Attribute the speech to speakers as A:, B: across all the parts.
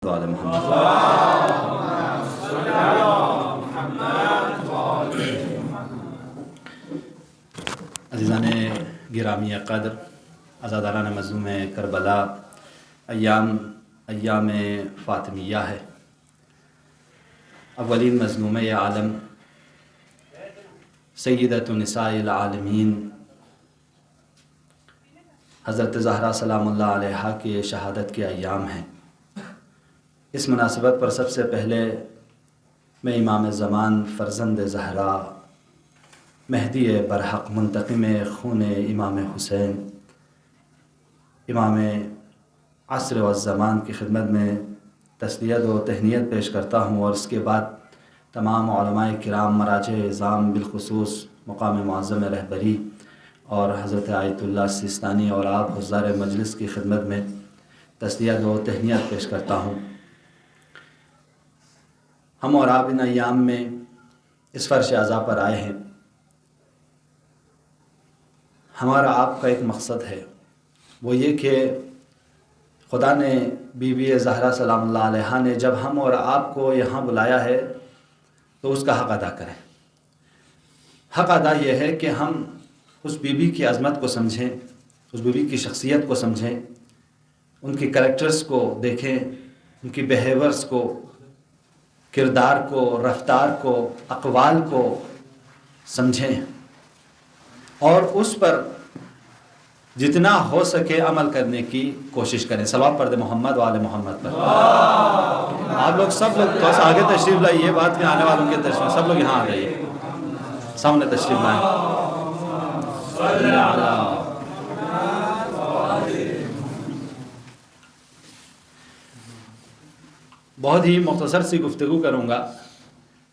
A: وعلی محمد۔ عزیزان گرامی قدر، عزاداران مظلوم کربلا، ایام فاطمیہ ہے۔ اولین مظلومہ عالم سیدۃ نساء العالمین حضرت زہرا سلام اللہ علیہا کے شہادت کے ایام ہیں۔ اس مناسبت پر سب سے پہلے میں امام زمان فرزند زہرا مہدی برحق منتقم خون امام حسین امام عصر و زمان کی خدمت میں تسلیت و تہنیت پیش کرتا ہوں، اور اس کے بعد تمام علماء کرام، مراجع اعظام، بالخصوص مقام معظم رہبری اور حضرت آیت اللہ سیستانی اور آپ حضار مجلس کی خدمت میں تسلیت و تہنیت پیش کرتا ہوں۔ ہم اور آپ ان ایام میں اس فرش عزا پر آئے ہیں۔ ہمارا آپ کا ایک مقصد ہے، وہ یہ کہ خدا نے بی بی زہرا سلام اللہ علیہا نے جب ہم اور آپ کو یہاں بلایا ہے تو اس کا حق ادا کریں۔ حق ادا یہ ہے کہ ہم اس بی بی کی عظمت کو سمجھیں، اس بی بی کی شخصیت کو سمجھیں، ان کی کریکٹرز کو دیکھیں، ان کی بیہیورز کو، کردار کو، رفتار کو، اقوال کو سمجھیں اور اس پر جتنا ہو سکے عمل کرنے کی کوشش کریں۔ صلوات پڑھ دیں محمد و آل محمد پر۔ آپ لوگ سب لوگ تھوڑا سا آگے تشریف لائیے، یہ بات میں آنے والوں کے تشریف، سب لوگ یہاں آ جائیے، سامنے تشریف لائیں۔ بہت ہی مختصر سی گفتگو کروں گا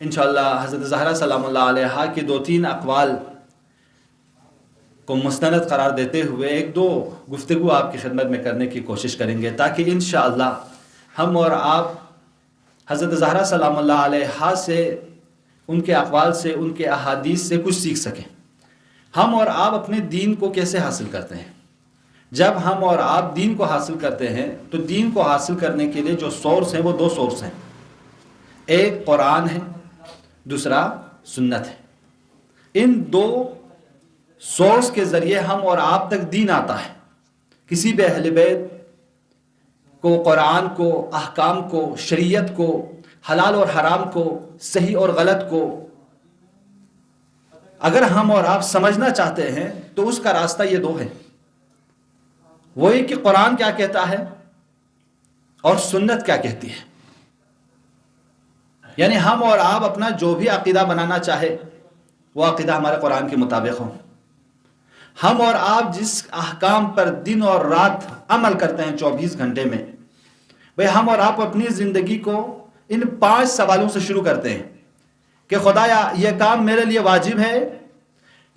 A: انشاءاللہ۔ حضرت زہرا سلام اللہ علیہا کے 2-3 اقوال کو مستند قرار دیتے ہوئے ایک دو گفتگو آپ کی خدمت میں کرنے کی کوشش کریں گے، تاکہ انشاءاللہ ہم اور آپ حضرت زہرا سلام اللہ علیہا سے، ان کے اقوال سے، ان کے احادیث سے کچھ سیکھ سکیں۔ ہم اور آپ اپنے دین کو کیسے حاصل کرتے ہیں؟ جب ہم اور آپ دین کو حاصل کرتے ہیں تو دین کو حاصل کرنے کے لیے جو سورس ہیں وہ 2 سورس ہیں، ایک قرآن ہے، دوسرا سنت ہے۔ ان 2 سورس کے ذریعے ہم اور آپ تک دین آتا ہے۔ کسی بھی اہل بیت کو قرآن کو، احکام کو، شریعت کو، حلال اور حرام کو، صحیح اور غلط کو اگر ہم اور آپ سمجھنا چاہتے ہیں تو اس کا راستہ یہ 2 ہے، وہی کہ قرآن کیا کہتا ہے اور سنت کیا کہتی ہے۔ یعنی ہم اور آپ اپنا جو بھی عقیدہ بنانا چاہے وہ عقیدہ ہمارے قرآن کے مطابق ہو۔ ہم اور آپ جس احکام پر دن اور رات عمل کرتے ہیں 24 گھنٹے میں، بھئی ہم اور آپ اپنی زندگی کو ان 5 سوالوں سے شروع کرتے ہیں کہ خدایا یہ کام میرے لیے واجب ہے،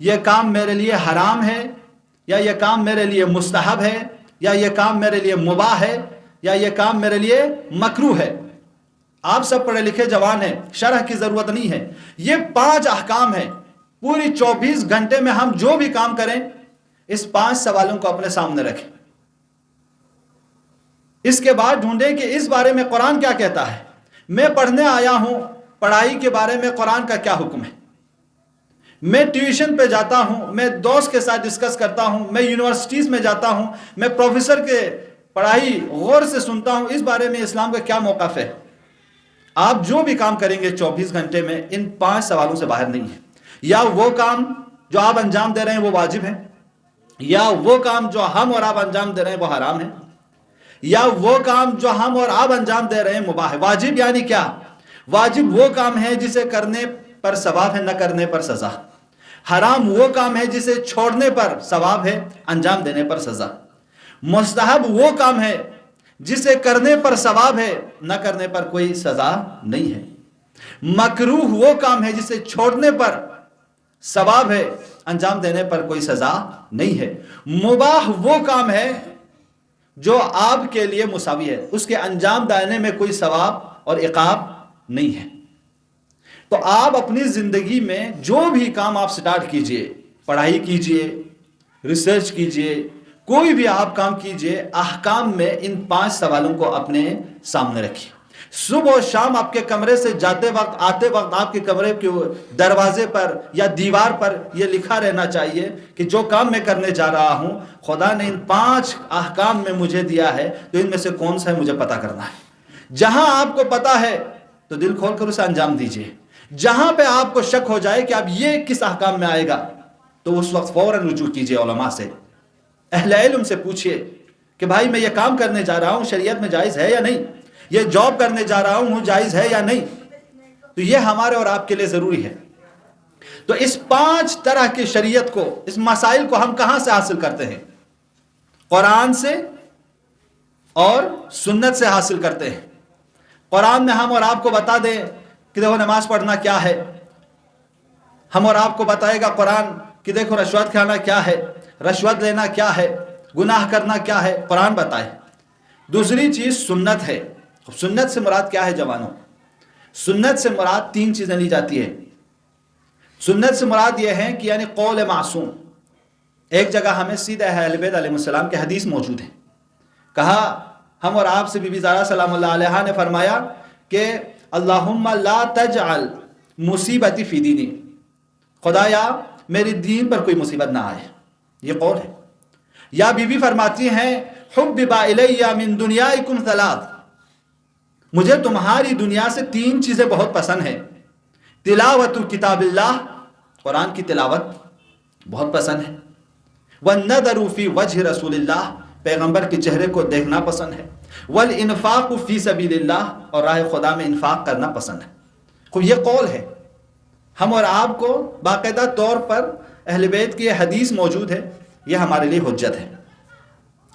A: یہ کام میرے لیے حرام ہے، یا یہ کام میرے لیے مستحب ہے، یا یہ کام میرے لیے مباح ہے، یا یہ کام میرے لیے مکروہ ہے۔ آپ سب پڑھے لکھے جوان ہیں، شرح کی ضرورت نہیں ہے۔ یہ 5 احکام ہیں، پوری 24 گھنٹے میں ہم جو بھی کام کریں اس 5 سوالوں کو اپنے سامنے رکھیں۔ اس کے بعد ڈھونڈیں کہ اس بارے میں قرآن کیا کہتا ہے۔ میں پڑھنے آیا ہوں، پڑھائی کے بارے میں قرآن کا کیا حکم ہے۔ میں ٹیوشن پہ جاتا ہوں، میں دوست کے ساتھ ڈسکس کرتا ہوں، میں یونیورسٹیز میں جاتا ہوں، میں پروفیسر کے پڑھائی غور سے سنتا ہوں، اس بارے میں اسلام کا کیا موقف ہے۔ آپ جو بھی کام کریں گے 24 گھنٹے میں ان 5 سوالوں سے باہر نہیں ہے۔ یا وہ کام جو آپ انجام دے رہے ہیں وہ واجب ہے، یا وہ کام جو ہم اور آپ انجام دے رہے ہیں وہ حرام ہے، یا وہ کام جو ہم اور آپ انجام دے رہے ہیں مباح ہے۔ واجب یعنی کیا؟ واجب وہ کام ہے جسے کرنے پر ثواب ہے، نہ کرنے پر سزا۔ حرام وہ کام ہے جسے چھوڑنے پر ثواب ہے، انجام دینے پر سزا۔ مستحب وہ کام ہے جسے کرنے پر ثواب ہے، نہ کرنے پر کوئی سزا نہیں ہے۔ مکروہ وہ کام ہے جسے چھوڑنے پر ثواب ہے، انجام دینے پر کوئی سزا نہیں ہے۔ مباح وہ کام ہے جو آپ کے لیے مساوی ہے، اس کے انجام دینے میں کوئی ثواب اور عقاب نہیں ہے۔ تو آپ اپنی زندگی میں جو بھی کام آپ سٹارٹ کیجئے، پڑھائی کیجئے، ریسرچ کیجئے، کوئی بھی آپ کام کیجئے، احکام میں ان 5 سوالوں کو اپنے سامنے رکھیے۔ صبح و شام آپ کے کمرے سے جاتے وقت آتے وقت آپ کے کمرے کے دروازے پر یا دیوار پر یہ لکھا رہنا چاہیے کہ جو کام میں کرنے جا رہا ہوں خدا نے ان 5 احکام میں مجھے دیا ہے، تو ان میں سے کون سا ہے مجھے پتہ کرنا ہے۔ جہاں آپ کو پتہ ہے تو دل کھول کر اسے انجام دیجئے، جہاں پہ آپ کو شک ہو جائے کہ اب یہ کس احکام میں آئے گا تو اس وقت فوراً رجوع کیجئے علماء سے، اہل علم سے پوچھئے کہ بھائی میں یہ کام کرنے جا رہا ہوں، شریعت میں جائز ہے یا نہیں؟ یہ جاب کرنے جا رہا ہوں جائز ہے یا نہیں؟ تو یہ ہمارے اور آپ کے لیے ضروری ہے۔ تو اس 5 طرح کی شریعت کو، اس مسائل کو ہم کہاں سے حاصل کرتے ہیں؟ قرآن سے اور سنت سے حاصل کرتے ہیں۔ قرآن میں ہم اور آپ کو بتا دیں کہ دیکھو نماز پڑھنا کیا ہے، ہم اور آپ کو بتائے گا قرآن کہ دیکھو رشوت کھانا کیا ہے، رشوت لینا کیا ہے، گناہ کرنا کیا ہے، قرآن بتائے۔ دوسری چیز سنت ہے۔ سنت سے مراد کیا ہے جوانوں؟ سنت سے مراد 3 چیزیں لی جاتی ہے۔ سنت سے مراد یہ ہے کہ یعنی قول معصوم۔ ایک جگہ ہمیں سیدھے اہل بیت علیہ السلام کے حدیث موجود ہے، کہا ہم اور آپ سے بی بی زہرا سلام اللہ علیہا نے فرمایا کہ اللہم لا تجعل مصیبتی فی دینی، خدایا میری دین پر کوئی مصیبت نہ آئے، یہ قول ہے۔ یا بی بی فرماتی ہیں حبب الی من دنیاکم 3، مجھے تمہاری دنیا سے 3 چیزیں بہت پسند ہیں، تلاوت کتاب اللہ، قرآن کی تلاوت بہت پسند ہے، والنظر فی وجہ رسول اللہ، پیغمبر کے چہرے کو دیکھنا پسند ہے، والانفاق فی سبیل اللہ، اور راہ خدا میں انفاق کرنا پسند ہے۔ خوب یہ قول ہے، ہم اور آپ کو باقاعدہ طور پر اہل بیت کی یہ حدیث موجود ہے، یہ ہمارے لیے حجت ہے۔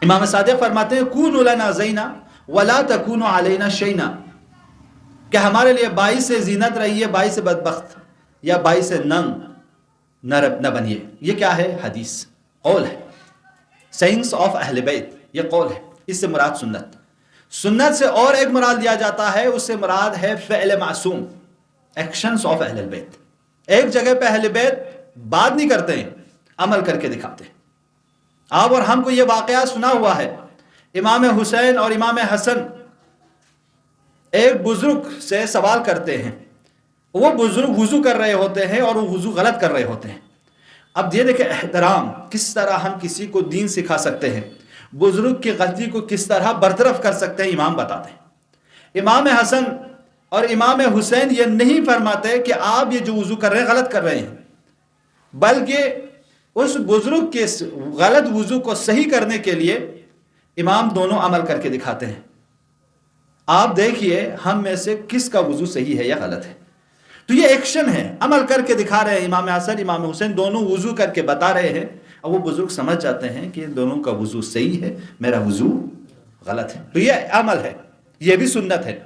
A: امام صادق فرماتے ہیں کونوا لنا زینا ولا تکونوا علینا شینا، کہ ہمارے لیے باعث زینت رہیے، باعث بدبخت یا باعث ننگ نہ بنیے۔ یہ کیا ہے؟ حدیث، قول ہے، سینس آف اہل بیت، یہ قول ہے۔ اس سے مراد سنت۔ سنت سے اور ایک مراد لیا جاتا ہے، اس سے مراد ہے فعل معصوم، ایکشنز آف اہل بیت۔ ایک جگہ پہ اہل بیت بات نہیں کرتے ہیں، عمل کر کے دکھاتے ہیں۔ آپ اور ہم کو یہ واقعہ سنا ہوا ہے، امام حسین اور امام حسن ایک بزرگ سے سوال کرتے ہیں، وہ بزرگ وضو کر رہے ہوتے ہیں اور وہ وضو غلط کر رہے ہوتے ہیں۔ اب یہ دیکھیں احترام، کس طرح ہم کسی کو دین سکھا سکتے ہیں، بزرگ کی غلطی کو کس طرح برطرف کر سکتے ہیں، امام بتاتے ہیں۔ امام حسن اور امام حسین یہ نہیں فرماتے کہ آپ یہ جو وضو کر رہے ہیں غلط کر رہے ہیں، بلکہ اس بزرگ کے غلط وضو کو صحیح کرنے کے لیے امام دونوں عمل کر کے دکھاتے ہیں۔ آپ دیکھیے ہم میں سے کس کا وضو صحیح ہے یا غلط ہے۔ تو یہ ایکشن ہے، عمل کر کے دکھا رہے ہیں، امام حسن امام حسین دونوں وضو کر کے بتا رہے ہیں، اور وہ بزرگ سمجھ جاتے ہیں کہ دونوں کا وضو صحیح ہے، میرا وضو غلط ہے۔ تو یہ عمل ہے، یہ بھی سنت ہے۔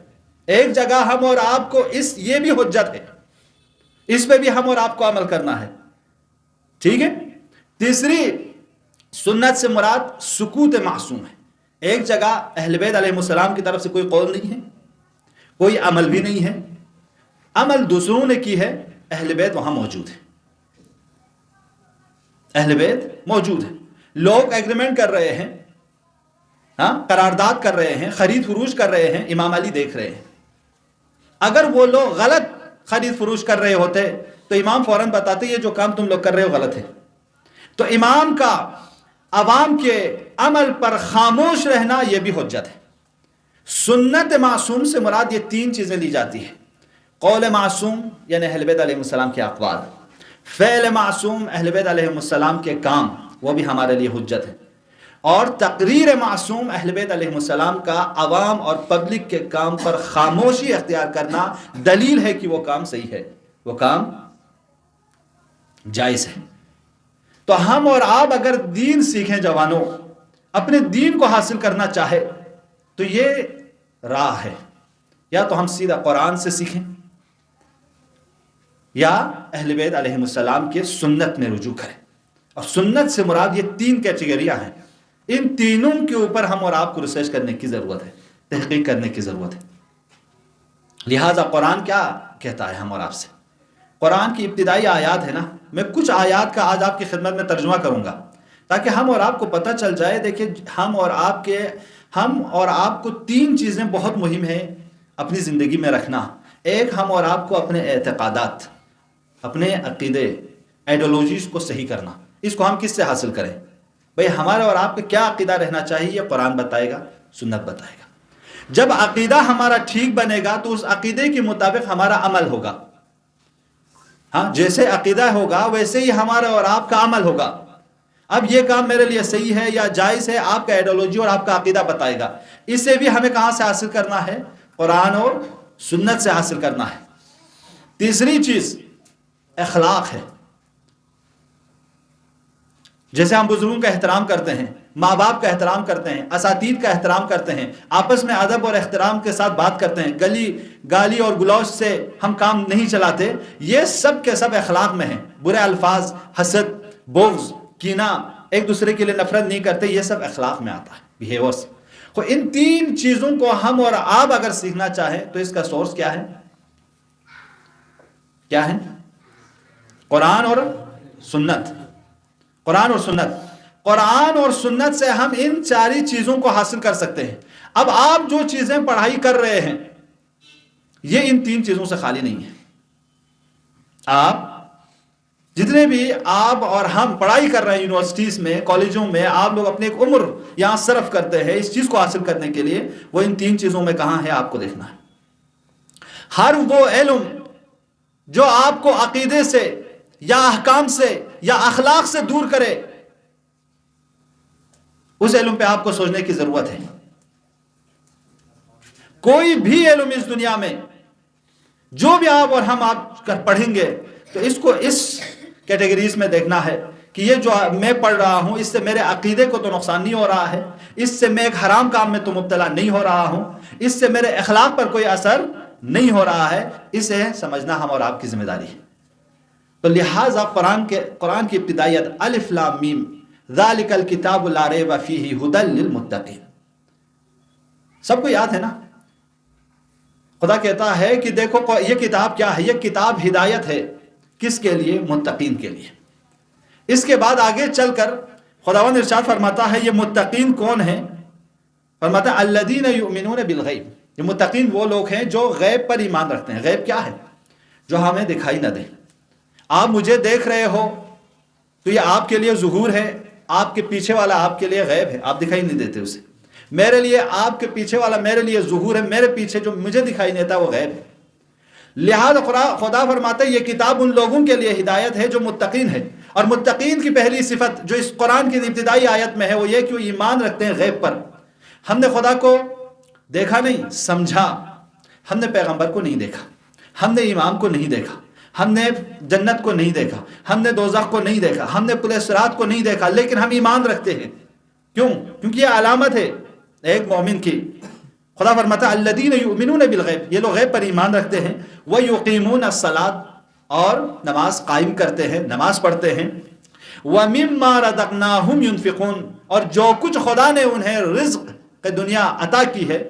A: ایک جگہ ہم اور آپ کو یہ بھی حجت ہے، اس پہ بھی ہم اور آپ کو عمل کرنا ہے، ٹھیک ہے۔ تیسری سنت سے مراد سکوت معصوم ہے۔ ایک جگہ اہل بیت علیہ السلام کی طرف سے کوئی قول نہیں ہے، کوئی عمل بھی نہیں ہے، عمل دوسروں نے کی ہے، اہل بیت وہاں موجود ہے، اہل بیت موجود ہے، لوگ ایگریمنٹ کر رہے ہیں، قرارداد کر رہے ہیں، خرید فروش کر رہے ہیں، امام علی دیکھ رہے ہیں۔ اگر وہ لوگ غلط خرید فروش کر رہے ہوتے تو امام فوراً بتاتے یہ جو کام تم لوگ کر رہے ہو غلط ہے۔ تو امام کا عوام کے عمل پر خاموش رہنا یہ بھی حجت ہے۔ سنت معصوم سے مراد یہ 3 چیزیں لی جاتی ہیں، قول معصوم یعنی اہل بیت علیہ السلام کے اقوال، فعل معصوم اہل بیت علیہ السلام کے کام، وہ بھی ہمارے لیے حجت ہے، اور تقریر معصوم اہل بیت علیہ السلام کا عوام اور پبلک کے کام پر خاموشی اختیار کرنا دلیل ہے کہ وہ کام صحیح ہے، وہ کام جائز ہے۔ تو ہم اور آپ اگر دین سیکھیں جوانوں، اپنے دین کو حاصل کرنا چاہے تو یہ راہ ہے، یا تو ہم سیدھا قرآن سے سیکھیں یا اہل بیت علیہ السلام کے سنت میں رجوع کریں۔ اور سنت سے مراد یہ 3 کیٹیگریاں ہیں، ان تینوں کے اوپر ہم اور آپ کو ریسرچ کرنے کی ضرورت ہے، تحقیق کرنے کی ضرورت ہے۔ لہٰذا قرآن کیا کہتا ہے ہم اور آپ سے؟ قرآن کی ابتدائی آیات ہے نا، میں کچھ آیات کا آج آپ کی خدمت میں ترجمہ کروں گا تاکہ ہم اور آپ کو پتہ چل جائے. دیکھیں ہم اور آپ کو 3 چیزیں بہت مہم ہیں اپنی زندگی میں رکھنا. ایک، ہم اور آپ کو اپنے اعتقادات، اپنے عقیدے، آئیڈیالوجیز کو صحیح کرنا. اس کو ہم کس سے حاصل کریں؟ بھئی ہمارے اور آپ کا کیا عقیدہ رہنا چاہیے، یہ قرآن بتائے گا، سنت بتائے گا. جب عقیدہ ہمارا ٹھیک بنے گا تو اس عقیدے کے مطابق ہمارا عمل ہوگا. ہاں، جیسے عقیدہ ہوگا ویسے ہی ہمارا اور آپ کا عمل ہوگا. اب یہ کام میرے لیے صحیح ہے یا جائز ہے، آپ کا آئیڈیالوجی اور آپ کا عقیدہ بتائے گا. اسے بھی ہمیں کہاں سے حاصل کرنا ہے؟ قرآن اور سنت سے حاصل کرنا ہے. تیسری چیز اخلاق ہے. جیسے ہم بزرگوں کا احترام کرتے ہیں، ماں باپ کا احترام کرتے ہیں، اساتید کا احترام کرتے ہیں، آپس میں ادب اور احترام کے ساتھ بات کرتے ہیں، گالی اور گلوچ سے ہم کام نہیں چلاتے، یہ سب کے سب اخلاق میں ہیں. برے الفاظ، حسد، بغض، کینہ، ایک دوسرے کے لیے نفرت نہیں کرتے، یہ سب اخلاق میں آتا ہے، بیہیورز. تو ان 3 چیزوں کو ہم اور آپ اگر سیکھنا چاہیں تو اس کا سورس کیا ہے؟ کیا ہے؟ قرآن اور سنت. قرآن اور سنت. قرآن اور سنت سے ہم ان 4 چیزوں کو حاصل کر سکتے ہیں. اب آپ جو چیزیں پڑھائی کر رہے ہیں یہ ان 3 چیزوں سے خالی نہیں ہے. آپ جتنے بھی آپ اور ہم پڑھائی کر رہے ہیں یونیورسٹیز میں، کالجوں میں، آپ لوگ اپنے ایک عمر یہاں صرف کرتے ہیں اس چیز کو حاصل کرنے کے لیے، وہ ان 3 چیزوں میں کہاں ہے آپ کو دیکھنا ہے. ہر وہ علم جو آپ کو عقیدے سے یا احکام سے یا اخلاق سے دور کرے، اس علم پہ آپ کو سوچنے کی ضرورت ہے. کوئی بھی علم اس دنیا میں جو بھی آپ اور ہم آپ پڑھیں گے تو اس کو اس کیٹیگریز میں دیکھنا ہے کہ یہ جو میں پڑھ رہا ہوں اس سے میرے عقیدے کو تو نقصان نہیں ہو رہا ہے، اس سے میں ایک حرام کام میں تو مبتلا نہیں ہو رہا ہوں، اس سے میرے اخلاق پر کوئی اثر نہیں ہو رہا ہے. اسے سمجھنا ہم اور آپ کی ذمہ داری ہے. تو لہٰذا قرآن کی ابتدائیت الف لام میم ذالک الکتاب لا ریب فیہ ھدی للمتقین. سب کو یاد ہے نا؟ خدا کہتا ہے کہ دیکھو یہ کتاب کیا ہے؟ یہ کتاب ہدایت ہے. کس کے لیے؟ متقین کے لیے. اس کے بعد آگے چل کر خداوند ارشاد فرماتا ہے یہ متقین کون ہیں؟ فرماتا ہے الذین یؤمنون بالغیب. یہ متقین وہ لوگ ہیں جو غیب پر ایمان رکھتے ہیں. غیب کیا ہے؟ جو ہمیں دکھائی نہ دے. آپ مجھے دیکھ رہے ہو تو یہ آپ کے لیے ظہور ہے، آپ کے پیچھے والا آپ کے لیے غیب ہے، آپ دکھائی نہیں دیتے اسے. میرے لیے آپ کے پیچھے والا میرے لیے ظہور ہے، میرے پیچھے جو مجھے دکھائی نہیں دیتا وہ غیب ہے. لہذا خدا فرماتا ہے یہ کتاب ان لوگوں کے لیے ہدایت ہے جو متقین ہے. اور متقین کی پہلی صفت جو اس قرآن کی ابتدائی آیت میں ہے وہ یہ کہ وہ ایمان رکھتے ہیں غیب پر. ہم نے خدا کو دیکھا نہیں، سمجھا. ہم نے پیغمبر کو نہیں دیکھا، ہم نے امام کو نہیں دیکھا، ہم نے جنت کو نہیں دیکھا، ہم نے دوزخ کو نہیں دیکھا، ہم نے پل صراط کو نہیں دیکھا، لیکن ہم ایمان رکھتے ہیں. کیوں؟ کیونکہ یہ علامت ہے ایک مومن کی. خدا فرماتا ہے الذین یؤمنون بالغیب، یہ لوگ غیب پر ایمان رکھتے ہیں. ویقیمون الصلاۃ، اور نماز قائم کرتے ہیں، نماز پڑھتے ہیں. ومما رزقناہم ینفقون، اور جو کچھ خدا نے انہیں رزق کی دنیا عطا کی ہے،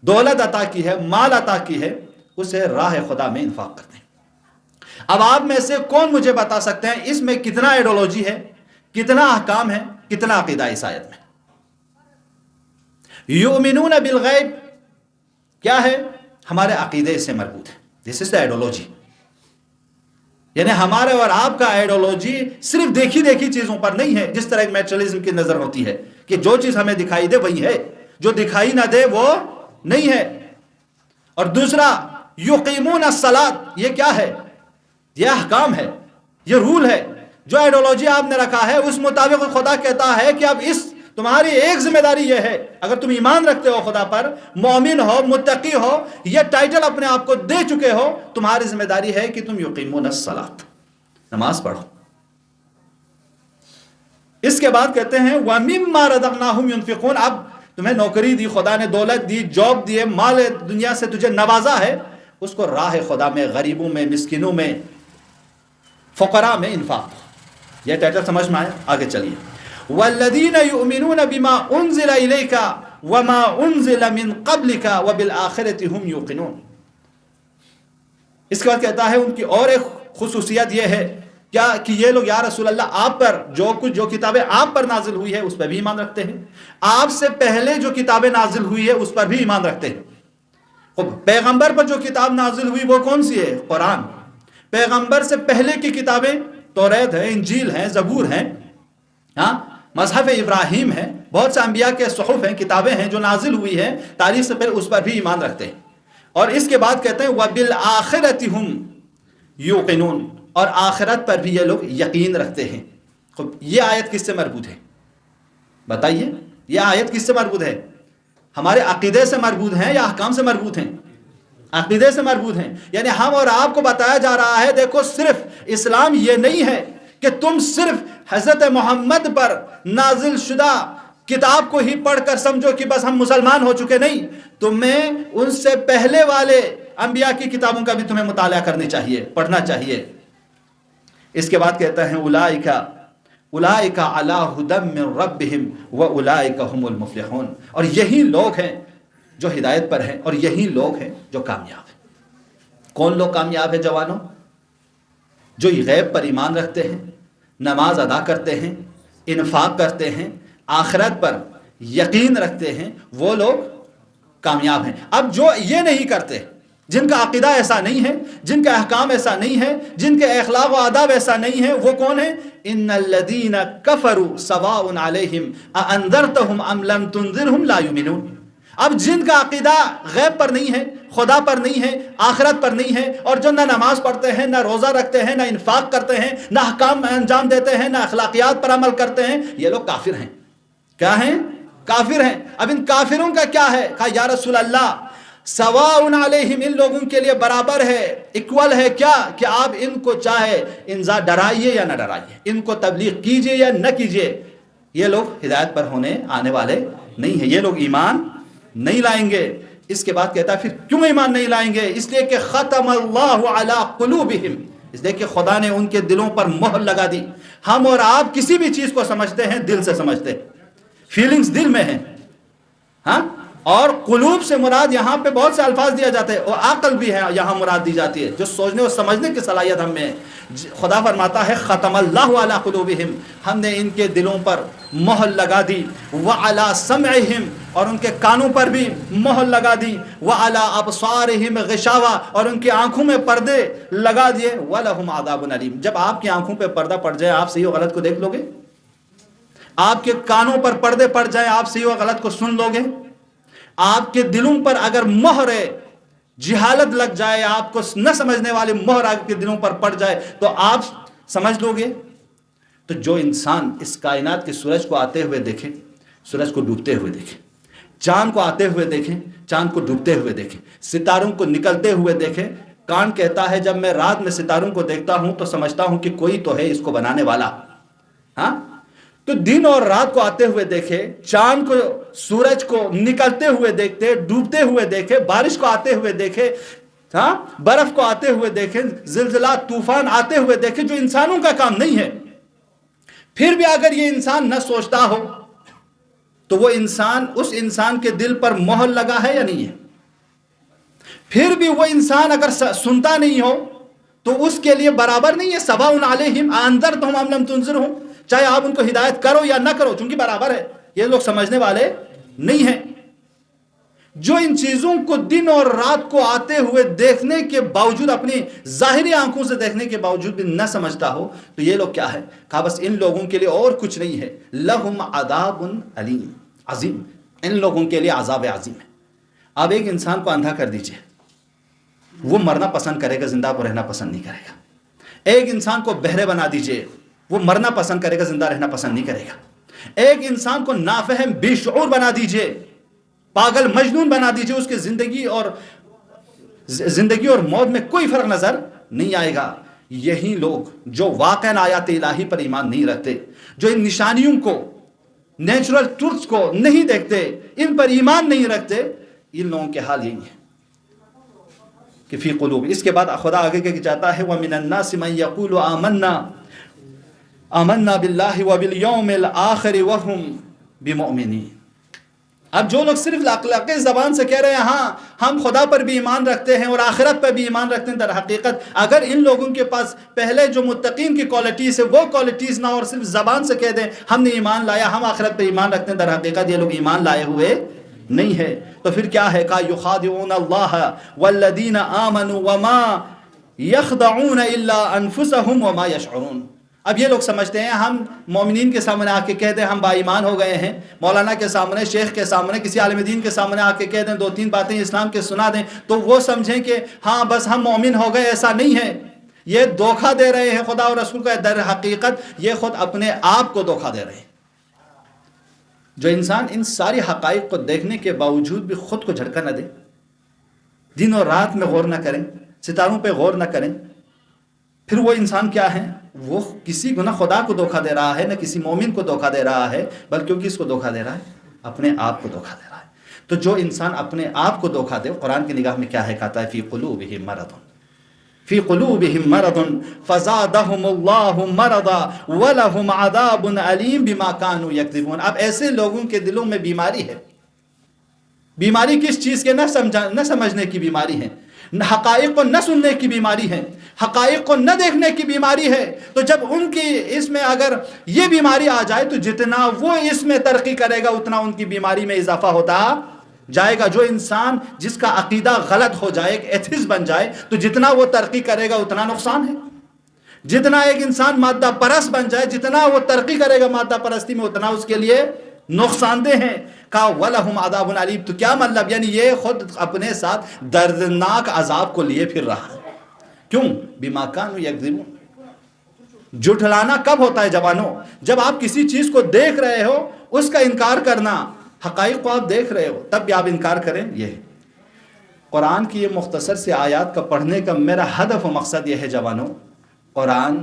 A: دولت عطا کی ہے، مال عطا کی ہے، اسے راہ خدا میں انفاق کرتے ہیں. اب آپ میں سے کون مجھے بتا سکتے ہیں اس میں کتنا آئیڈیالوجی ہے، کتنا احکام ہے، کتنا عقیدہ اس آیت میں؟ یؤمنون بالغیب کیا ہے؟ ہمارے عقیدے سے مربوط ہے. دس از دا آئیڈیالوجی. یعنی ہمارے اور آپ کا آئیڈیالوجی صرف دیکھی دیکھی چیزوں پر نہیں ہے، جس طرح ایک میٹرلزم کی نظر ہوتی ہے کہ جو چیز ہمیں دکھائی دے وہی ہے، جو دکھائی نہ دے وہ نہیں ہے. اور دوسرا یقیمون الصلاۃ، یہ کیا ہے؟ یہ احکام ہے، یہ رول ہے. جو آئیڈیالوجی آپ نے رکھا ہے اس مطابق خدا کہتا ہے کہ اب اس تمہاری ایک ذمہ داری یہ ہے، اگر تم ایمان رکھتے ہو خدا پر، مومن ہو، متقی ہو، یہ ٹائٹل اپنے آپ کو دے چکے ہو، تمہاری ذمہ داری ہے کہ تم یقیمون الصلاۃ، نماز پڑھو. اس کے بعد کہتے ہیں وَمِمَّا رَزَقْنَاهُمْ يُنْفِقُونَ. اب تمہیں نوکری دی، خدا نے دولت دی، جاب دی، مال دنیا سے تجھے نوازا ہے، اس کو راہ خدا میں، غریبوں میں، مسکینوں میں، فقراء میں انفاق. یہ ٹائٹل سمجھ میں آیا؟ آگے چلیے. وَالَّذِينَ يُؤْمِنُونَ بِمَا أُنزِلَ إِلَيْكَ وَمَا أُنزِلَ مِن قَبْلِكَ وَبِالْآخِرَةِ هُمْ يُوقِنُونَ. اس کے بعد کہتا ہے ان کی اور ایک خصوصیت یہ ہے کیا کہ یہ لوگ یا رسول اللہ آپ پر جو کتابیں آپ پر نازل ہوئی ہے اس پر بھی ایمان رکھتے ہیں، آپ سے پہلے جو کتابیں نازل ہوئی ہے اس پر بھی ایمان رکھتے ہیں۔ پیغمبر پر جو کتاب نازل ہوئی وہ کون سی ہے؟ قرآن۔ پیغمبر سے پہلے کی کتابیں توریت ہے، انجیل ہے، زبور ہیں، ہاں مصحف ابراہیم ہے، بہت سے انبیاء کے صحف ہیں، کتابیں ہیں جو نازل ہوئی ہیں تاریخ سے پہلے، اس پر بھی ایمان رکھتے ہیں۔ اور اس کے بعد کہتے ہیں وَبِالْآخِرَةِ هُمْ یوقنون، اور آخرت پر بھی یہ لوگ یقین رکھتے ہیں۔ یہ آیت کس سے مربوط ہے بتائیے؟ یہ آیت کس سے مربوط ہے؟ ہمارے عقیدے سے مربوط ہیں یا احکام سے مربوط ہیں؟ عقیدے سے مربوط ہیں۔ یعنی ہم اور آپ کو بتایا جا رہا ہے دیکھو صرف اسلام یہ نہیں ہے کہ تم صرف حضرت محمد پر نازل شدہ کتاب کو ہی پڑھ کر سمجھو کہ بس ہم مسلمان ہو چکے، نہیں، تمہیں ان سے پہلے والے انبیاء کی کتابوں کا بھی تمہیں مطالعہ کرنی چاہیے، پڑھنا چاہیے۔ اس کے بعد کہتا ہے اولئک علی ھدی من ربہم واولئک ھم المفلحون، اور یہی لوگ ہیں جو ہدایت پر ہیں اور یہی لوگ ہیں جو کامیاب ہیں۔ کون لوگ کامیاب ہیں جوانوں؟ جو غیب پر ایمان رکھتے ہیں، نماز ادا کرتے ہیں، انفاق کرتے ہیں، آخرت پر یقین رکھتے ہیں، وہ لوگ کامیاب ہیں۔ اب جو یہ نہیں کرتے، جن کا عقیدہ ایسا نہیں ہے، جن کا احکام ایسا نہیں ہے، جن کے اخلاق و آداب ایسا نہیں ہے، وہ کون ہیں؟ ان الذین کفروا سواء علیہم اانذرتہم ام لم تنذرہم لا یؤمنون۔ اب جن کا عقیدہ غیب پر نہیں ہے، خدا پر نہیں ہے، آخرت پر نہیں ہے، اور جو نہ نماز پڑھتے ہیں، نہ روزہ رکھتے ہیں، نہ انفاق کرتے ہیں، نہ احکام انجام دیتے ہیں، نہ اخلاقیات پر عمل کرتے ہیں، یہ لوگ کافر ہیں۔ کیا ہیں؟ کافر ہیں۔ اب ان کافروں کا کیا ہے؟ کہا یا رسول اللہ سواء علیہم، ان لوگوں کے لیے برابر ہے، ایکول ہے، کیا کہ آپ ان کو چاہے انذار ڈرائیے یا نہ ڈرائیے، ان کو تبلیغ کیجئے یا نہ کیجئے، یہ لوگ ہدایت پر ہونے آنے والے نہیں ہیں، یہ لوگ ایمان نہیں لائیں گے۔ اس کے بعد کہتا ہے پھر کیوں ایمان نہیں لائیں گے؟ اس لیے کہ ختم اللہ علی قلوبہم، اس لیے کہ خدا نے ان کے دلوں پر مہر لگا دی۔ ہم اور آپ کسی بھی چیز کو سمجھتے ہیں دل سے سمجھتے ہیں، فیلنگز دل میں ہیں، ہاں، اور قلوب سے مراد یہاں پہ بہت سے الفاظ دیا جاتے ہیں، اور عقل بھی ہے یہاں مراد دی جاتی ہے، جو سوچنے اور سمجھنے کی صلاحیت ہم میں ہے۔ خدا فرماتا ہے ختم اللہ علی قلوبہم، ہم نے ان کے دلوں پر مہر لگا دی، وعلی سمعہم، اور ان کے کانوں پر بھی مہر لگا دی، وعلی ابصارہم غشاوہ، اور ان کی آنکھوں میں پردے لگا دیے، ولہم عذاب علیم۔ جب آپ کی آنکھوں پہ پردہ پڑ جائے آپ صحیح و غلط کو دیکھ لو گے؟ آپ کے کانوں پر پردے پڑ جائیں آپ صحیح و غلط کو سن لو گے؟ آپ کے دلوں پر اگر مہر جہالت لگ جائے، آپ کو نہ سمجھنے والے مہر آپ کے دلوں پر پڑ جائے تو آپ سمجھ لو گے؟ تو جو انسان اس کائنات کے سورج کو آتے ہوئے دیکھے، سورج کو ڈوبتے ہوئے دیکھے، چاند کو آتے ہوئے دیکھیں، چاند کو ڈوبتے ہوئے دیکھیں، ستاروں کو نکلتے ہوئے دیکھیں، کان کہتا ہے جب میں رات میں ستاروں کو دیکھتا ہوں تو سمجھتا ہوں کہ کوئی تو ہے اس کو بنانے والا، ہاں، تو دن اور رات کو آتے ہوئے دیکھے، چاند کو، سورج کو نکلتے ہوئے دیکھتے، ڈوبتے ہوئے دیکھے، بارش کو آتے ہوئے دیکھے، ہاں، برف کو آتے ہوئے دیکھے، زلزلات، طوفان آتے ہوئے دیکھے، جو انسانوں کا کام نہیں ہے۔ پھر بھی اگر یہ انسان نہ سوچتا ہو تو وہ انسان، اس انسان کے دل پر مہر لگا ہے یا نہیں ہے؟ پھر بھی وہ انسان اگر سنتا نہیں ہو تو اس کے لیے برابر نہیں ہے۔ سواء علیہم انذرتہم ام لم تنذرہم، چاہے آپ ان کو ہدایت کرو یا نہ کرو، چونکہ برابر ہے، یہ لوگ سمجھنے والے نہیں ہیں۔ جو ان چیزوں کو دن اور رات کو آتے ہوئے دیکھنے کے باوجود، اپنی ظاہری آنکھوں سے دیکھنے کے باوجود بھی نہ سمجھتا ہو تو یہ لوگ کیا ہے؟ کہا بس ان لوگوں کے لیے اور کچھ نہیں ہے، لہم عذاب علیم، عظیم، ان لوگوں کے لیے عذاب عظیم ہے۔ آپ ایک انسان کو اندھا کر دیجئے، وہ مرنا پسند کرے گا، زندہ کو رہنا پسند نہیں کرے گا۔ ایک انسان کو بہرے بنا دیجئے، وہ مرنا پسند کرے گا، زندہ رہنا پسند نہیں کرے گا۔ ایک انسان کو نافہم، بے شعور بنا دیجئے، پاگل، مجنون بنا دیجئے، اس کے زندگی اور موت میں کوئی فرق نظر نہیں آئے گا۔ یہی لوگ جو واقعاً آیات الہی پر ایمان نہیں رکھتے، جو ان نشانیوں کو، نیچرل ٹروتس کو نہیں دیکھتے، ان پر ایمان نہیں رکھتے، ان لوگوں کے حال یہی ہے کہ فی قلوب۔ اس کے بعد خدا آگے کہ چاہتا ہے وَمِنَ النَّاسِ مَن يَقُولُ آمَنَّا بِاللَّهِ وَبِالْيَوْمِ الْآخِرِ وَهُمْ بِمُؤْمِنِينَ۔ اب جو لوگ صرف اخلاقی زبان سے کہہ رہے ہیں ہاں ہم خدا پر بھی ایمان رکھتے ہیں اور آخرت پر بھی ایمان رکھتے ہیں، در حقیقت اگر ان لوگوں کے پاس پہلے جو متقین کی کوالٹیز ہے وہ کوالٹیز نہ اور صرف زبان سے کہہ دیں ہم نے ایمان لایا، ہم آخرت پر ایمان رکھتے ہیں، در حقیقت یہ لوگ ایمان لائے ہوئے نہیں ہے۔ تو پھر کیا ہے کہا یخادعون اللہ والذین آمنوا وما یخدعون الا انفسهم وما یشعرون۔ اب یہ لوگ سمجھتے ہیں ہم مومنین کے سامنے آ کے کہہ دیں ہم با ایمان ہو گئے ہیں، مولانا کے سامنے، شیخ کے سامنے، کسی عالم دین کے سامنے آ کے کہہ دیں، دو تین باتیں اسلام کے سنا دیں تو وہ سمجھیں کہ ہاں بس ہم مومن ہو گئے۔ ایسا نہیں ہے، یہ دھوکہ دے رہے ہیں خدا اور رسول کا، در حقیقت یہ خود اپنے آپ کو دھوکہ دے رہے ہیں۔ جو انسان ان ساری حقائق کو دیکھنے کے باوجود بھی خود کو جھٹکا نہ دے، دن اور رات میں غور نہ کریں، ستاروں پہ غور نہ کریں، پھر وہ انسان کیا ہے؟ وہ کسی کو نہ خدا کو دھوکہ دے رہا ہے، نہ کسی مومن کو دھوکہ دے رہا ہے، بلکہ کس کو دھوکہ دے رہا ہے؟ اپنے آپ کو دھوکہ دے رہا ہے۔ تو جو انسان اپنے آپ کو دھوکہ دے، قرآن کی نگاہ میں کیا ہے؟ کہتا ہے فی قلوبہم مرض، فی قلوبہم مرض فزادہم اللہ مرضا ولہم عذاب علیم بما کانوا یکذبون۔ اب ایسے لوگوں کے دلوں میں بیماری ہے۔ بیماری کس چیز کے؟ نہ سمجھنے کی بیماری ہے، حقائق کو نہ سننے کی بیماری ہے، حقائق کو نہ دیکھنے کی بیماری ہے۔ تو جب ان کی اس میں اگر یہ بیماری آ جائے تو جتنا وہ اس میں ترقی کرے گا اتنا ان کی بیماری میں اضافہ ہوتا جائے گا۔ جو انسان جس کا عقیدہ غلط ہو جائے، ایک ایتھیسٹ بن جائے، تو جتنا وہ ترقی کرے گا اتنا نقصان ہے۔ جتنا ایک انسان مادہ پرست بن جائے، جتنا وہ ترقی کرے گا مادہ پرستی میں، اتنا اس کے لیے نقصان دہ ہیں۔ کہا وَلَهُمْ عَذَابٌ عَلِيمٌ۔ تو کیا مطلب؟ یعنی یہ خود اپنے ساتھ دردناک عذاب کو لیے پھر رہا ہے۔ کیوں؟ بِمَا كَانُوا يَكْذِبُونَ۔ جھٹلانا کب ہوتا ہے جوانوں؟ جب آپ کسی چیز کو دیکھ رہے ہو، اس کا انکار کرنا، حقائق کو آپ دیکھ رہے ہو تب بھی آپ انکار کریں۔ یہ قرآن کی یہ مختصر سے آیات کا پڑھنے کا میرا ہدف و مقصد یہ ہے جوانوں، قرآن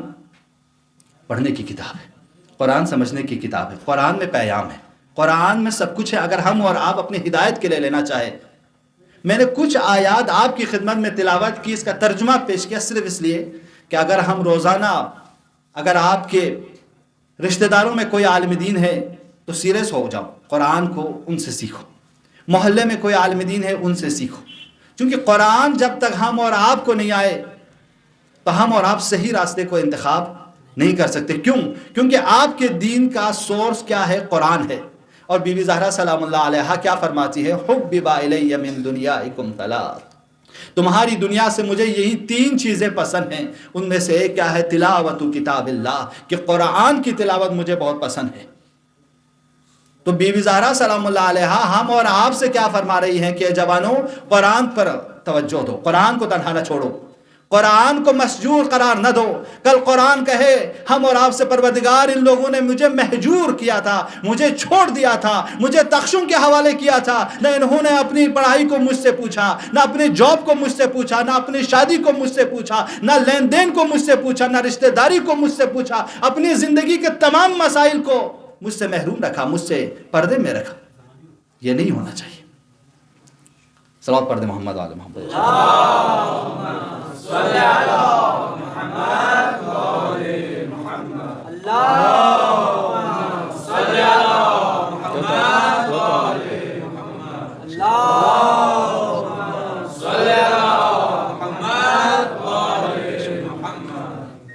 A: پڑھنے کی کتاب ہے، قرآن سمجھنے کی کتاب ہے، قرآن میں پیام ہے، قرآن میں سب کچھ ہے۔ اگر ہم اور آپ اپنی ہدایت کے لیے لینا چاہیں، میں نے کچھ آیات آپ کی خدمت میں تلاوت کی، اس کا ترجمہ پیش کیا صرف اس لیے کہ اگر ہم روزانہ، اگر آپ کے رشتہ داروں میں کوئی عالم دین ہے تو سیریس ہو جاؤ، قرآن کو ان سے سیکھو، محلے میں کوئی عالم دین ہے ان سے سیکھو، کیونکہ قرآن جب تک ہم اور آپ کو نہیں آئے تو ہم اور آپ صحیح راستے کو انتخاب نہیں کر سکتے۔ کیوں؟ کیونکہ آپ کے دین کا سورس کیا ہے؟ قرآن ہے۔ اور بی بی زہرا سلام اللہ علیہا کیا فرماتی ہے؟ حُبِّبَ إِلَيَّ مِن دُنْيَائِكُمْ ثَلَاثٌ۔ تمہاری دنیا سے مجھے یہی تین چیزیں پسند ہیں، ان میں سے ایک کیا ہے؟ تلاوت کتاب اللہ، کہ قرآن کی تلاوت مجھے بہت پسند ہے۔ تو بی بی زہرا سلام اللہ علیہا ہم اور آپ سے کیا فرما رہی ہیں کہ جوانوں قرآن پر توجہ دو، قرآن کو تنہا نہ چھوڑو، قرآن کو مسجور قرار نہ دو۔ کل قرآن کہے ہم اور آپ سے پروردگار ان لوگوں نے مجھے محجور کیا تھا، مجھے چھوڑ دیا تھا، مجھے تخشم کے حوالے کیا تھا، نہ انہوں نے اپنی پڑھائی کو مجھ سے پوچھا، نہ اپنے جاب کو مجھ سے پوچھا، نہ اپنی شادی کو مجھ سے پوچھا، نہ لین دین کو مجھ سے پوچھا، نہ رشتہ داری کو مجھ سے پوچھا، اپنی زندگی کے تمام مسائل کو مجھ سے محروم رکھا، مجھ سے پردے میں رکھا۔ یہ نہیں ہونا چاہیے۔ صلوات پڑھ دیں محمد آل محمد۔ صلی علی محمد و آل محمد۔ اللہم صلی علی محمد و آل محمد۔ اللہم صلی علی محمد و آل محمد۔